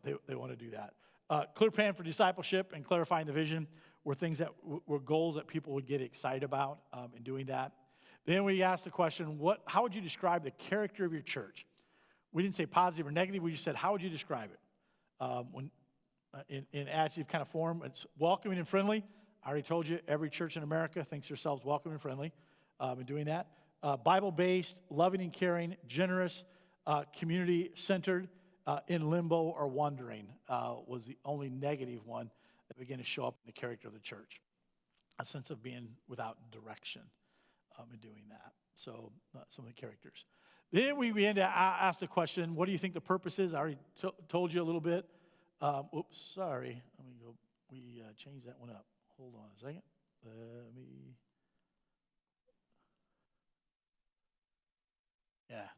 They want to do that. Clear plan for discipleship and clarifying the vision were things that were goals that people would get excited about in doing that. Then we asked the question, how would you describe the character of your church? We didn't say positive or negative. We just said, how would you describe it? In adjective kind of form, it's welcoming and friendly. I already told you, every church in America thinks themselves welcoming and friendly in doing that. Bible-based, loving and caring, generous, community-centered, in limbo or wandering was the only negative one that began to show up in the character of the church. A sense of being without direction in doing that. So some of the characters. Then we began to ask the question, what do you think the purpose is? I already told you a little bit. Oops, sorry. Let me go. We changed that one up. Hold on a second.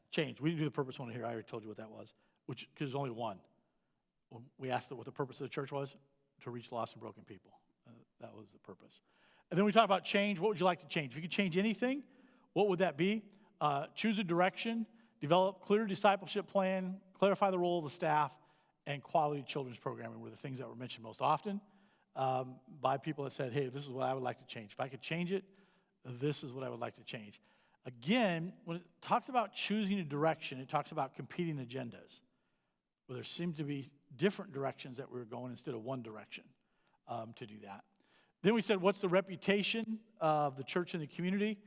Change. We didn't do the purpose one here. I already told you what that was, because there's only one. When we asked what the purpose of the church was, to reach lost and broken people. That was the purpose. And then we talked about change. What would you like to change? If you could change anything, what would that be? Choose a direction, develop clear discipleship plan, clarify the role of the staff, and quality children's programming were the things that were mentioned most often by people that said, hey, this is what I would like to change. If I could change it, this is what I would like to change. Again, when it talks about choosing a direction, it talks about competing agendas. Well, there seem to be different directions that we're going instead of one direction to do that. Then we said, what's the reputation of the church in the community?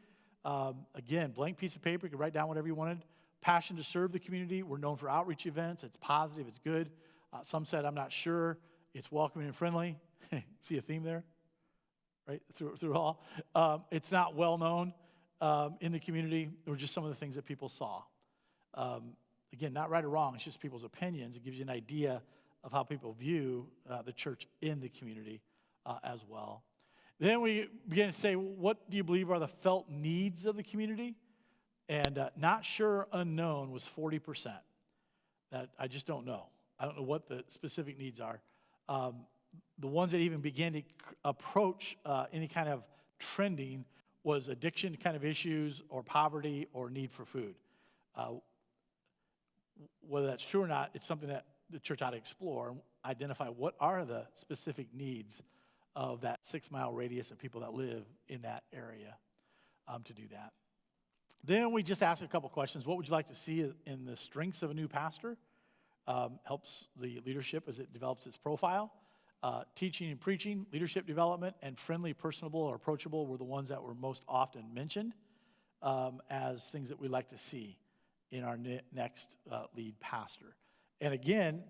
Again, blank piece of paper, you could write down whatever you wanted. Passion to serve the community. We're known for outreach events. It's positive. It's good. Some said, I'm not sure. It's welcoming and friendly. See a theme there? Right? Through all. It's not well known in the community. Or just some of the things that people saw. Again, not right or wrong. It's just people's opinions. It gives you an idea of how people view the church in the community as well. Then we began to say, what do you believe are the felt needs of the community? And not sure, unknown was 40%. That I just don't know. I don't know what the specific needs are. The ones that even began to approach any kind of trending was addiction kind of issues or poverty or need for food. Whether that's true or not, it's something that the church ought to explore and identify what are the specific needs of that 6-mile radius of people that live in that area to do that. Then we just asked a couple questions. What would you like to see in the strengths of a new pastor? Helps the leadership as it develops its profile. Teaching and preaching, leadership development, and friendly, personable, or approachable were the ones that were most often mentioned as things that we'd like to see in our next lead pastor. And again,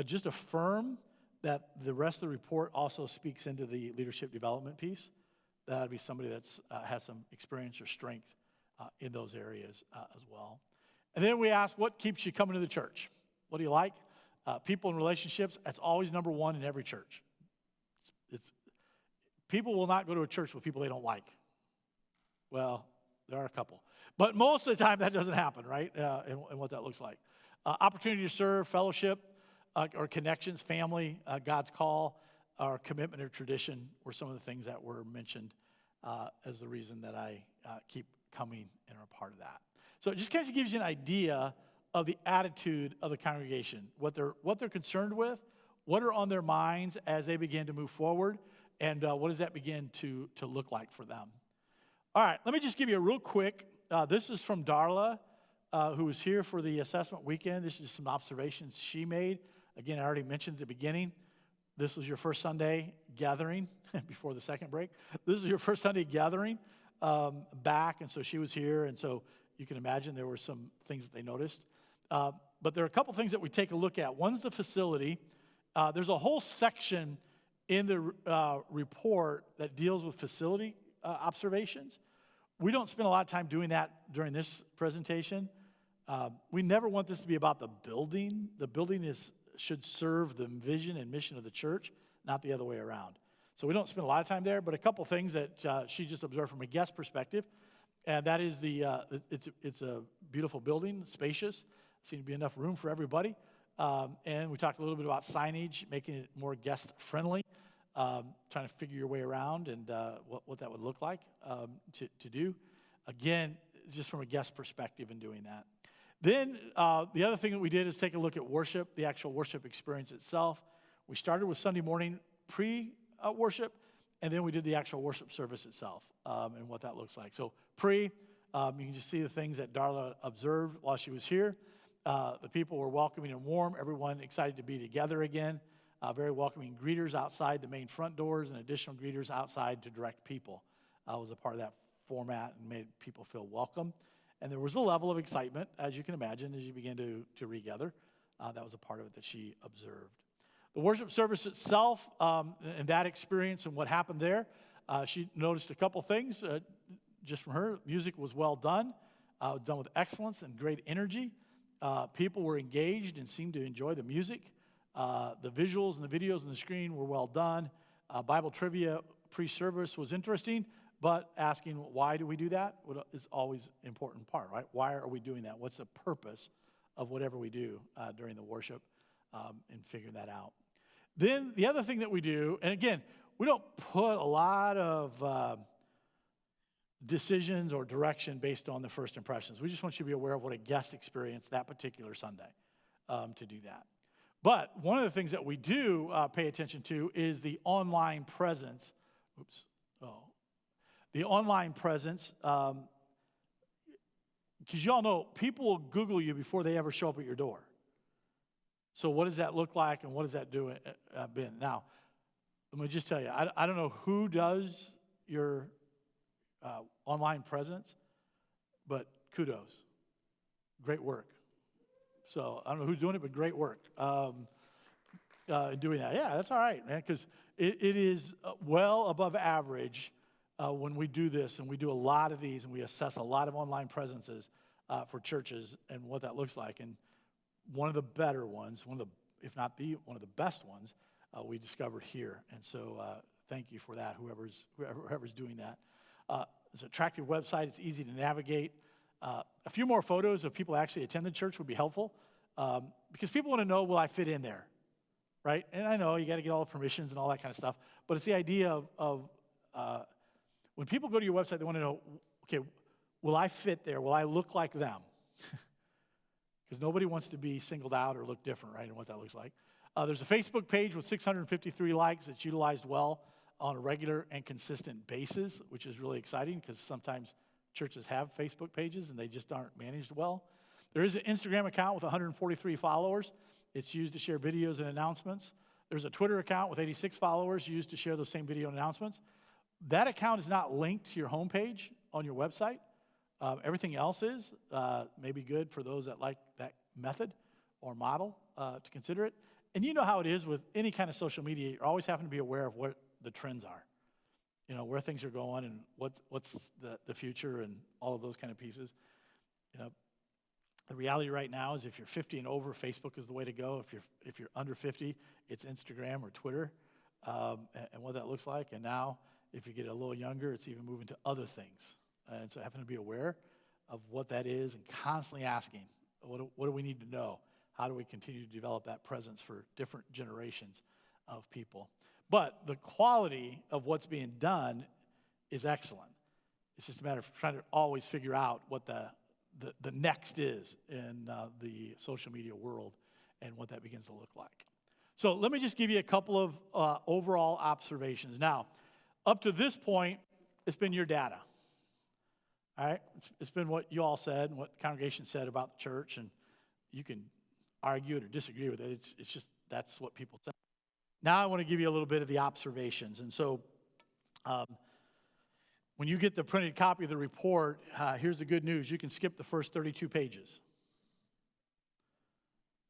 just affirm that the rest of the report also speaks into the leadership development piece. That would be somebody that's has some experience or strength in those areas as well. And then we ask, what keeps you coming to the church? What do you like? People and relationships, that's always number one in every church. People will not go to a church with people they don't like. Well, there are a couple. But most of the time that doesn't happen, right? And what that looks like. Opportunity to serve, fellowship, or connections, family, God's call, our commitment or tradition were some of the things that were mentioned as the reason that I keep coming and are a part of that. So it just kind of gives you an idea of the attitude of the congregation, what they're concerned with, what are on their minds as they begin to move forward, and what does that begin to look like for them. All right, let me just give you a real quick, this is from Darla, who was here for the assessment weekend. This is some observations she made. Again, I already mentioned at the beginning, this was your first Sunday gathering before the second break. This is your first Sunday gathering back, and so she was here, and so you can imagine there were some things that they noticed. But there are a couple things that we take a look at. One's the facility. There's a whole section in the report that deals with facility observations. We don't spend a lot of time doing that during this presentation. We never want this to be about the building. The building should serve the vision and mission of the church, not the other way around. So we don't spend a lot of time there, but a couple things that she just observed from a guest perspective, and that is it's a beautiful building, spacious, seems to be enough room for everybody. And we talked a little bit about signage, making it more guest-friendly, trying to figure your way around and what that would look like to do. Again, just from a guest perspective in doing that. Then the other thing that we did is take a look at worship, the actual worship experience itself. We started with Sunday morning pre-worship, and then we did the actual worship service itself and what that looks like. So you can just see the things that Darla observed while she was here. The people were welcoming and warm, everyone excited to be together again. Very welcoming greeters outside the main front doors and additional greeters outside to direct people. Was a part of that format and made people feel welcome. And there was a level of excitement, as you can imagine, as you begin to regather. That was a part of it that she observed. The worship service itself and that experience and what happened there, she noticed a couple things just from her. Music was well done. It was done with excellence and great energy. People were engaged and seemed to enjoy the music. The visuals and the videos on the screen were well done. Bible trivia pre-service was interesting, but asking why do we do that is always an important part, right? Why are we doing that? What's the purpose of whatever we do during the worship and figuring that out? Then the other thing that we do, and again, we don't put a lot of decisions or direction based on the first impressions. We just want you to be aware of what a guest experienced that particular Sunday to do that. But one of the things that we do pay attention to is the online presence. The online presence, because y'all know people will Google you before they ever show up at your door. So what does that look like, and what does that do been? Now, let me just tell you, I don't know who does your online presence, but kudos. Great work. So I don't know who's doing it, but great work doing that. Yeah, that's all right, man, because it is well above average when we do this, and we do a lot of these, and we assess a lot of online presences for churches and what that looks like. And one of the better ones, if not one of the best ones, we discovered here. And so thank you for that, whoever's doing that. It's an attractive website. It's easy to navigate. A few more photos of people actually attend the church would be helpful because people want to know, will I fit in there, right? And I know you got to get all the permissions and all that kind of stuff, but it's the idea of when people go to your website, they want to know, okay, will I fit there? Will I look like them? Because nobody wants to be singled out or look different, right, and what that looks like. There's a Facebook page with 653 likes that's utilized well on a regular and consistent basis, which is really exciting because sometimes churches have Facebook pages and they just aren't managed well. There is an Instagram account with 143 followers. It's used to share videos and announcements. There's a Twitter account with 86 followers used to share those same video and announcements. That account is not linked to your homepage on your website. Everything else is maybe good for those that like that method or model to consider it. And you know how it is with any kind of social media. You're always having to be aware of what the trends are, you know, where things are going and what's the future and all of those kind of pieces. You know, the reality right now is if you're 50 and over, Facebook is the way to go. If you're under 50, it's Instagram or Twitter and what that looks like. And now, if you get a little younger, it's even moving to other things. And so having to be aware of what that is and constantly asking, what do we need to know? How do we continue to develop that presence for different generations of people? But the quality of what's being done is excellent. It's just a matter of trying to always figure out what the next is in the social media world and what that begins to look like. So let me just give you a couple of overall observations. Now, up to this point, it's been your data. All right? It's been what you all said and what the congregation said about the church, and you can argue it or disagree with it. It's just that's what people say. Now I want to give you a little bit of the observations. And so when you get the printed copy of the report, here's the good news. You can skip the first 32 pages.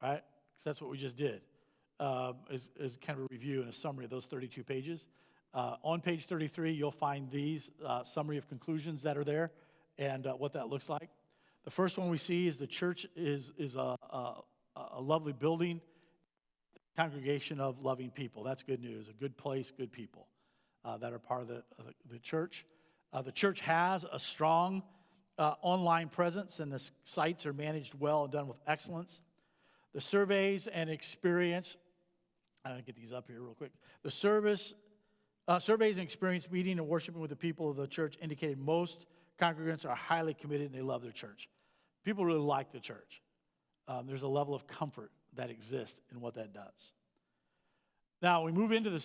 All right? Because that's what we just did, is kind of a review and a summary of those 32 pages. On page 33, you'll find these summary of conclusions that are there and what that looks like. The first one we see is the church is a lovely building, congregation of loving people. That's good news. A good place, good people that are part of the church. The church has a strong online presence, and the sites are managed well and done with excellence. The surveys and experience, I'm going to get these up here real quick. The surveys and experience meeting and worshiping with the people of the church indicated most congregants are highly committed and they love their church. People really like the church. There's a level of comfort that exists in what that does. Now we move into the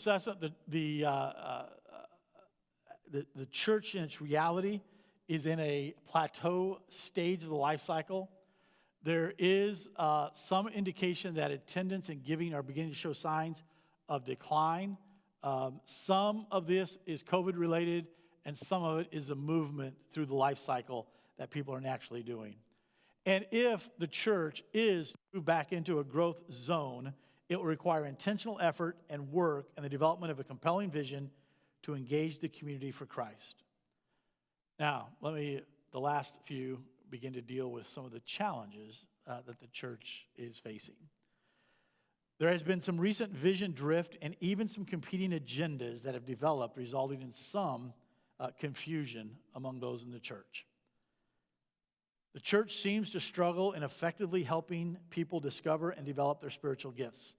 church in its reality is in a plateau stage of the life cycle. There is some indication that attendance and giving are beginning to show signs of decline. Some of this is COVID related, and some of it is a movement through the life cycle that people are naturally doing. And if the church is to move back into a growth zone, it will require intentional effort and work and the development of a compelling vision to engage the community for Christ. Now, the last few begin to deal with some of the challenges that the church is facing. There has been some recent vision drift and even some competing agendas that have developed, resulting in some confusion among those in the church. The church seems to struggle in effectively helping people discover and develop their spiritual gifts.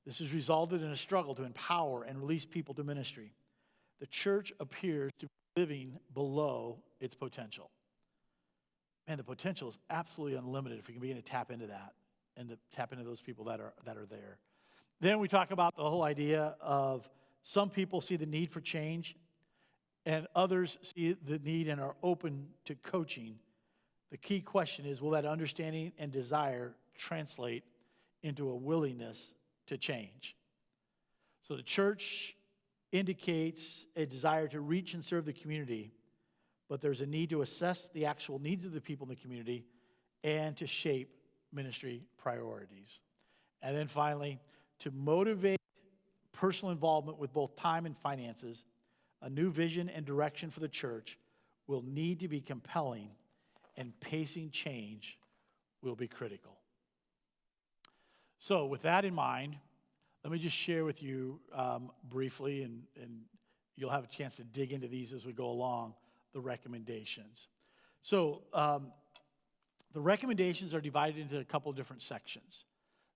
This has resulted in a struggle to empower and release people to ministry. The church appears to be living below its potential. Man, the potential is absolutely unlimited if we can begin to tap into that and to tap into those people that are there. Then we talk about the whole idea of some people see the need for change and others see the need and are open to coaching. The key question is, will that understanding and desire translate into a willingness to change? So the church indicates a desire to reach and serve the community, but there's a need to assess the actual needs of the people in the community and to shape ministry priorities. And then finally, to motivate personal involvement with both time and finances, a new vision and direction for the church will need to be compelling, and pacing change will be critical. So with that in mind, let me just share with you briefly, and you'll have a chance to dig into these as we go along, the recommendations. So the recommendations are divided into a couple of different sections.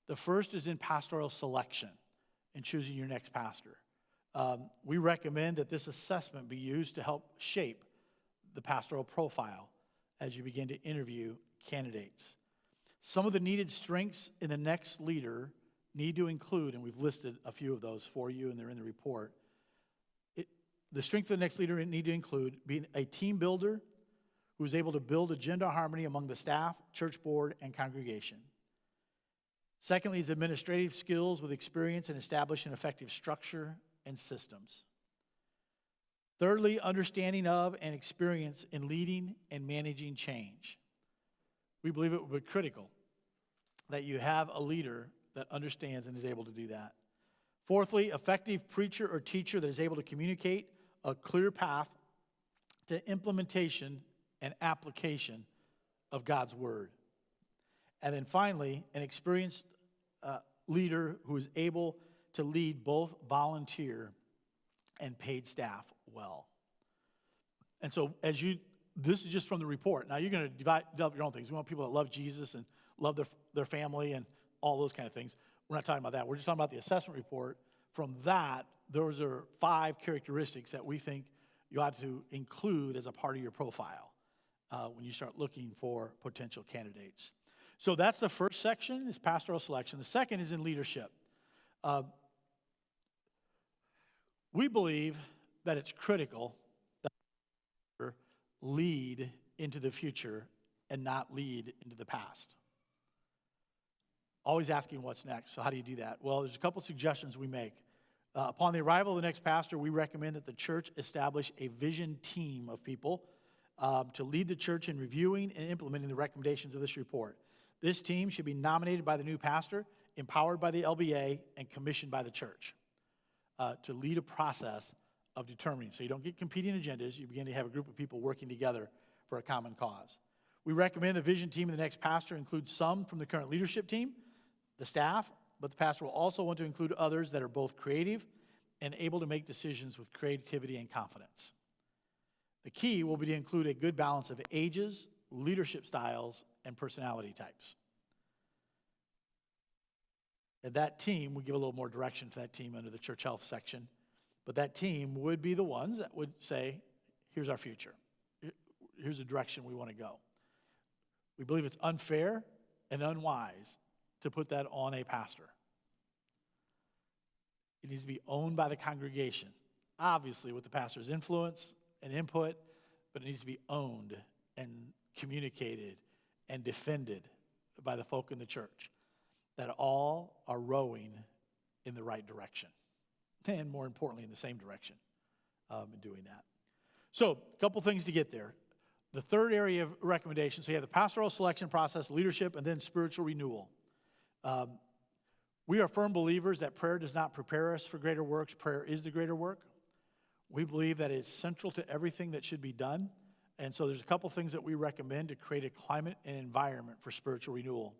The first is in pastoral selection and choosing your next pastor. We recommend that this assessment be used to help shape the pastoral profile as you begin to interview candidates. Some of the needed strengths in the next leader need to include, and we've listed a few of those for you, and they're in the report. The strengths of the next leader need to include being a team builder who is able to build agenda harmony among the staff, church board, and congregation. Secondly is administrative skills with experience in establishing effective structure and systems. Thirdly, understanding of and experience in leading and managing change. We believe it would be critical that you have a leader that understands and is able to do that. Fourthly, effective preacher or teacher that is able to communicate a clear path to implementation and application of God's word. And then finally, an experienced leader who is able to lead both volunteer and paid staff well. And so this is just from the report. Now you're going to develop your own things. We want people that love Jesus and love their family and all those kind of things. We're not talking about that. We're just talking about the assessment report. From that, those are 5 characteristics that we think you ought to include as a part of your profile when you start looking for potential candidates. So that's the first section, is pastoral selection. The second is in leadership. We believe that it's critical that we lead into the future and not lead into the past. Always asking what's next. So how do you do that? Well, there's a couple suggestions we make. Upon the arrival of the next pastor, we recommend that the church establish a vision team of people to lead the church in reviewing and implementing the recommendations of this report. This team should be nominated by the new pastor, empowered by the LBA, and commissioned by the church to lead a process of determining. So you don't get competing agendas. You begin to have a group of people working together for a common cause. We recommend the vision team of the next pastor include some from the current leadership team, the staff, but the pastor will also want to include others that are both creative and able to make decisions with creativity and confidence. The key will be to include a good balance of ages, leadership styles, and personality types. And that team, we give a little more direction to that team under the church health section, but that team would be the ones that would say, here's our future. Here's the direction we want to go. We believe it's unfair and unwise to put that on a pastor. It needs to be owned by the congregation, obviously with the pastor's influence and input, but it needs to be owned and communicated and defended by the folk in the church, that all are rowing in the right direction, and more importantly, in the same direction in doing that. So a couple things to get there. The third area of recommendation, so you have the pastoral selection process, leadership, and then spiritual renewal. We are firm believers that prayer does not prepare us for greater works. Prayer is the greater work. We believe that it's central to everything that should be done. And so there's a couple things that we recommend to create a climate and environment for spiritual renewal.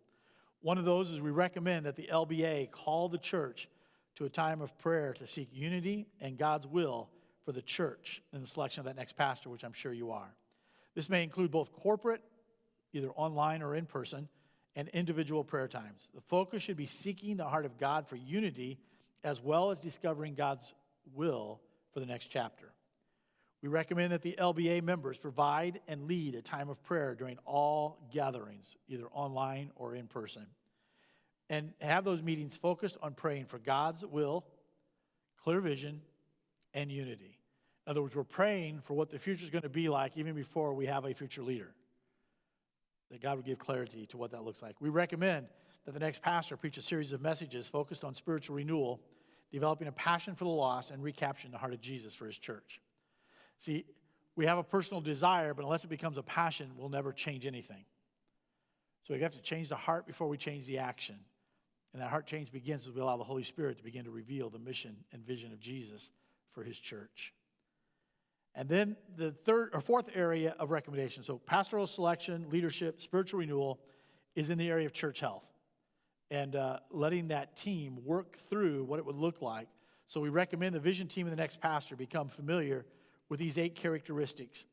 One of those is we recommend that the LBA call the church to a time of prayer to seek unity and God's will for the church in the selection of that next pastor, which I'm sure you are. This may include both corporate, either online or in person, and individual prayer times. The focus should be seeking the heart of God for unity as well as discovering God's will for the next chapter. We recommend that the LBA members provide and lead a time of prayer during all gatherings, either online or in person. and have those meetings focused on praying for God's will, clear vision, and unity. In other words, we're praying for what the future is going to be like even before we have a future leader, that God would give clarity to what that looks like. We recommend that the next pastor preach a series of messages focused on spiritual renewal, developing a passion for the lost, and recapturing the heart of Jesus for his church. See, we have a personal desire, but unless it becomes a passion, we'll never change anything. So we have to change the heart before we change the action. And that heart change begins as we allow the Holy Spirit to begin to reveal the mission and vision of Jesus for his church. And then the fourth area of recommendation, so pastoral selection, leadership, spiritual renewal, is in the area of church health. And letting that team work through what it would look like. So we recommend the vision team and the next pastor become familiar with these 8 characteristics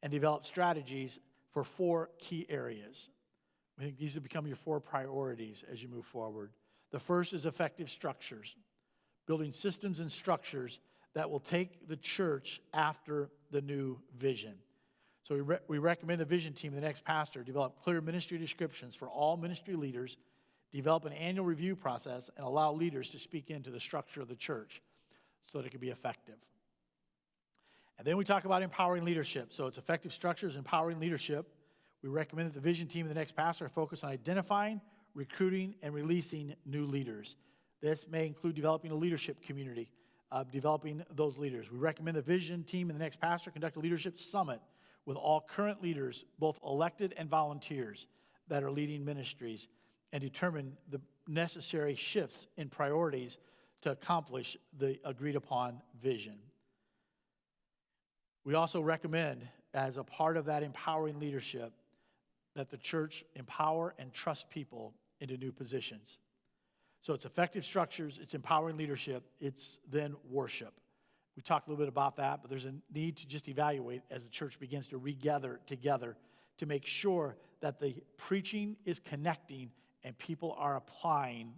and develop strategies for 4 key areas. I think these have become your 4 priorities as you move forward. The first is effective structures, building systems and structures that will take the church after the new vision. So we recommend the vision team and the next pastor develop clear ministry descriptions for all ministry leaders, develop an annual review process, and allow leaders to speak into the structure of the church so that it can be effective. And then we talk about empowering leadership. So it's effective structures, empowering leadership. We recommend that the vision team and the next pastor focus on identifying, recruiting, and releasing new leaders. This may include developing a leadership community, developing those leaders. We recommend the vision team and the next pastor conduct a leadership summit with all current leaders, both elected and volunteers, that are leading ministries, and determine the necessary shifts in priorities to accomplish the agreed upon vision. We also recommend, as a part of that empowering leadership, that the church empower and trust people into new positions. So it's effective structures, it's empowering leadership, it's then worship. We talked a little bit about that, but there's a need to just evaluate as the church begins to regather together to make sure that the preaching is connecting and people are applying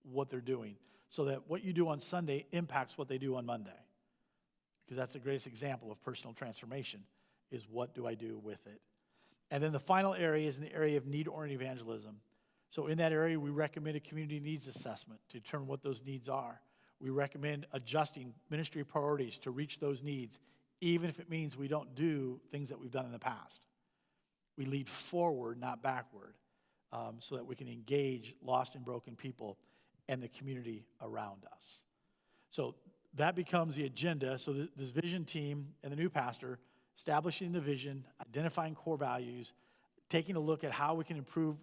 what they're doing, so that what you do on Sunday impacts what they do on Monday. Because that's the greatest example of personal transformation, is what do I do with it? And then the final area is in the area of need-oriented evangelism. So in that area, we recommend a community needs assessment to determine what those needs are. We recommend adjusting ministry priorities to reach those needs, even if it means we don't do things that we've done in the past. We lead forward, not backward, so that we can engage lost and broken people and the community around us. So that becomes the agenda. So this vision team and the new pastor, establishing the vision, identifying core values, taking a look at how we can improve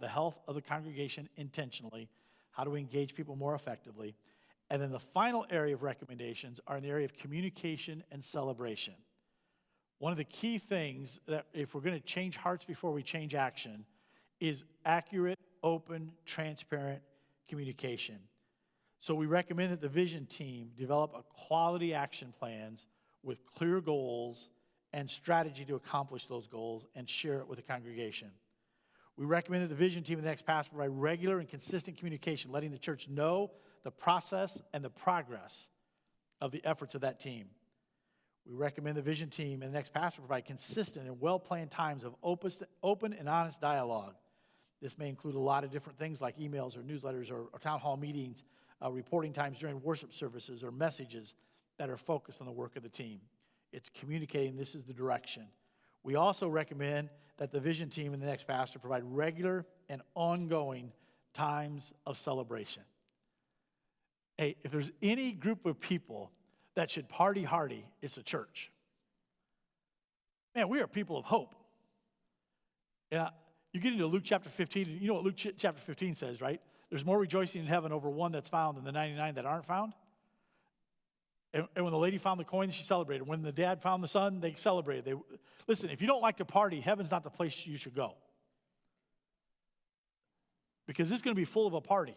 the health of the congregation intentionally, how do we engage people more effectively, and then the final area of recommendations are in the area of communication and celebration. One of the key things that if we're going to change hearts before we change action is accurate, open, transparent communication. So we recommend that the vision team develop a quality action plans with clear goals and strategy to accomplish those goals and share it with the congregation. We recommend that the vision team and the next pastor provide regular and consistent communication, letting the church know the process and the progress of the efforts of that team. We recommend the vision team and the next pastor provide consistent and well-planned times of open and honest dialogue. This may include a lot of different things like emails or newsletters or town hall meetings, reporting times during worship services, or messages that are focused on the work of the team. It's communicating this is the direction. We also recommend that the vision team and the next pastor provide regular and ongoing times of celebration. Hey, if there's any group of people that should party hardy, it's a church. Man, we are people of hope. Yeah, you get into Luke chapter 15, and you know what Luke chapter 15 says, right? There's more rejoicing in heaven over one that's found than the 99 that aren't found. And when the lady found the coin, she celebrated. When the dad found the son, they celebrated. Listen, if you don't like to party, heaven's not the place you should go. Because it's going to be full of a party.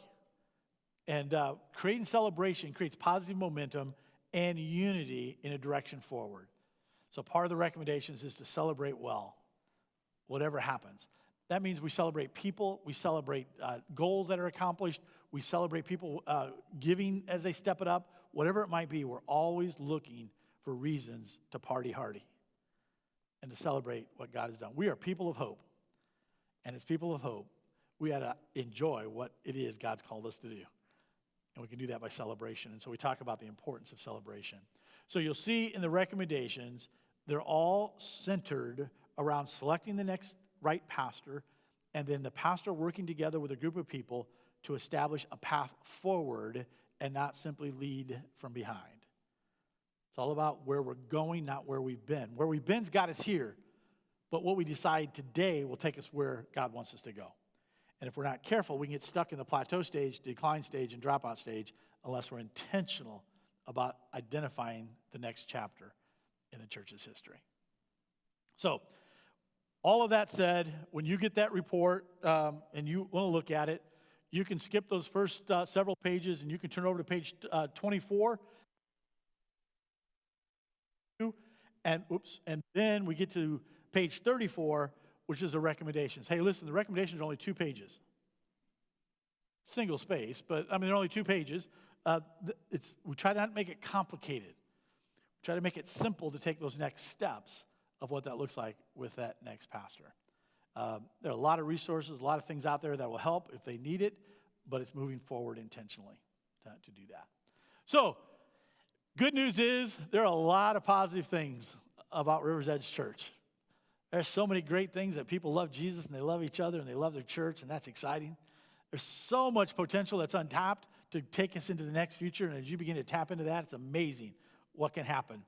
And creating celebration creates positive momentum and unity in a direction forward. So part of the recommendations is to celebrate well, whatever happens. That means we celebrate people, we celebrate goals that are accomplished, we celebrate people giving as they step it up. Whatever it might be, we're always looking for reasons to party hardy and to celebrate what God has done. We are people of hope. And as people of hope, we ought to enjoy what it is God's called us to do. And we can do that by celebration. And so we talk about the importance of celebration. So you'll see in the recommendations, they're all centered around selecting the next right pastor, and then the pastor working together with a group of people to establish a path forward and not simply lead from behind. It's all about where we're going, not where we've been. Where we've been's got us here, but what we decide today will take us where God wants us to go. And if we're not careful, we can get stuck in the plateau stage, decline stage, and dropout stage unless we're intentional about identifying the next chapter in the church's history. So, all of that said, when you get that report and you want to look at it, you can skip those first several pages and you can turn over to page 24. And then we get to page 34, which is the recommendations. Hey, listen, the recommendations are only 2 pages. Single space, but I mean, they're only 2 pages. We try not to make it complicated. We try to make it simple to take those next steps of what that looks like with that next pastor. There are a lot of resources, a lot of things out there that will help if they need it, but it's moving forward intentionally to do that. So, good news is there are a lot of positive things about River's Edge Church. There's so many great things that people love Jesus and they love each other and they love their church, and that's exciting. There's so much potential that's untapped to take us into the next future, and as you begin to tap into that, it's amazing what can happen.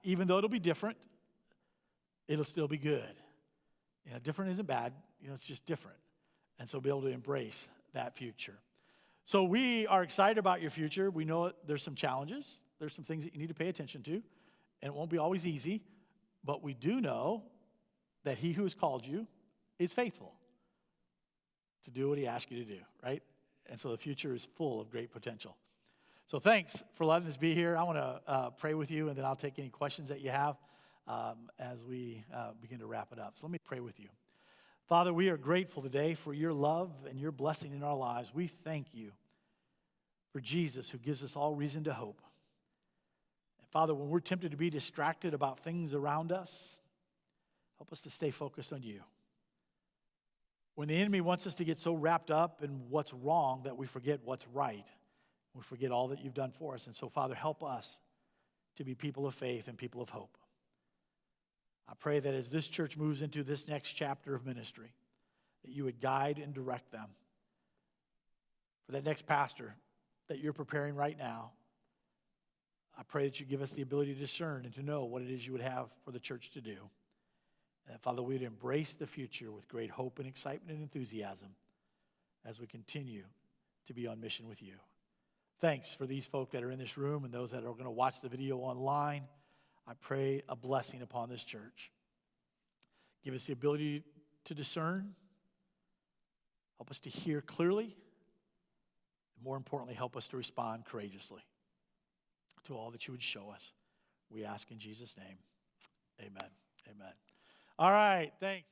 Even though it'll be different, it'll still be good. Different isn't bad. It's just different. And so be able to embrace that future. So we are excited about your future. We know there's some challenges. There's some things that you need to pay attention to, and it won't be always easy, but we do know that he who has called you is faithful to do what he asked you to do, right? And so the future is full of great potential. So thanks for letting us be here. I want to pray with you, and then I'll take any questions that you have as we begin to wrap it up. So let me pray with you. Father, we are grateful today for your love and your blessing in our lives. We thank you for Jesus, who gives us all reason to hope. And Father, when we're tempted to be distracted about things around us, help us to stay focused on you. When the enemy wants us to get so wrapped up in what's wrong that we forget what's right, we forget all that you've done for us. And so, Father, help us to be people of faith and people of hope. I pray that as this church moves into this next chapter of ministry, that you would guide and direct them. For that next pastor that you're preparing right now, I pray that you give us the ability to discern and to know what it is you would have for the church to do. And that, Father, we would embrace the future with great hope and excitement and enthusiasm as we continue to be on mission with you. Thanks for these folk that are in this room and those that are going to watch the video online. I pray a blessing upon this church. Give us the ability to discern. Help us to hear clearly. And more importantly, help us to respond courageously to all that you would show us. We ask in Jesus' name. Amen. Amen. All right, thanks.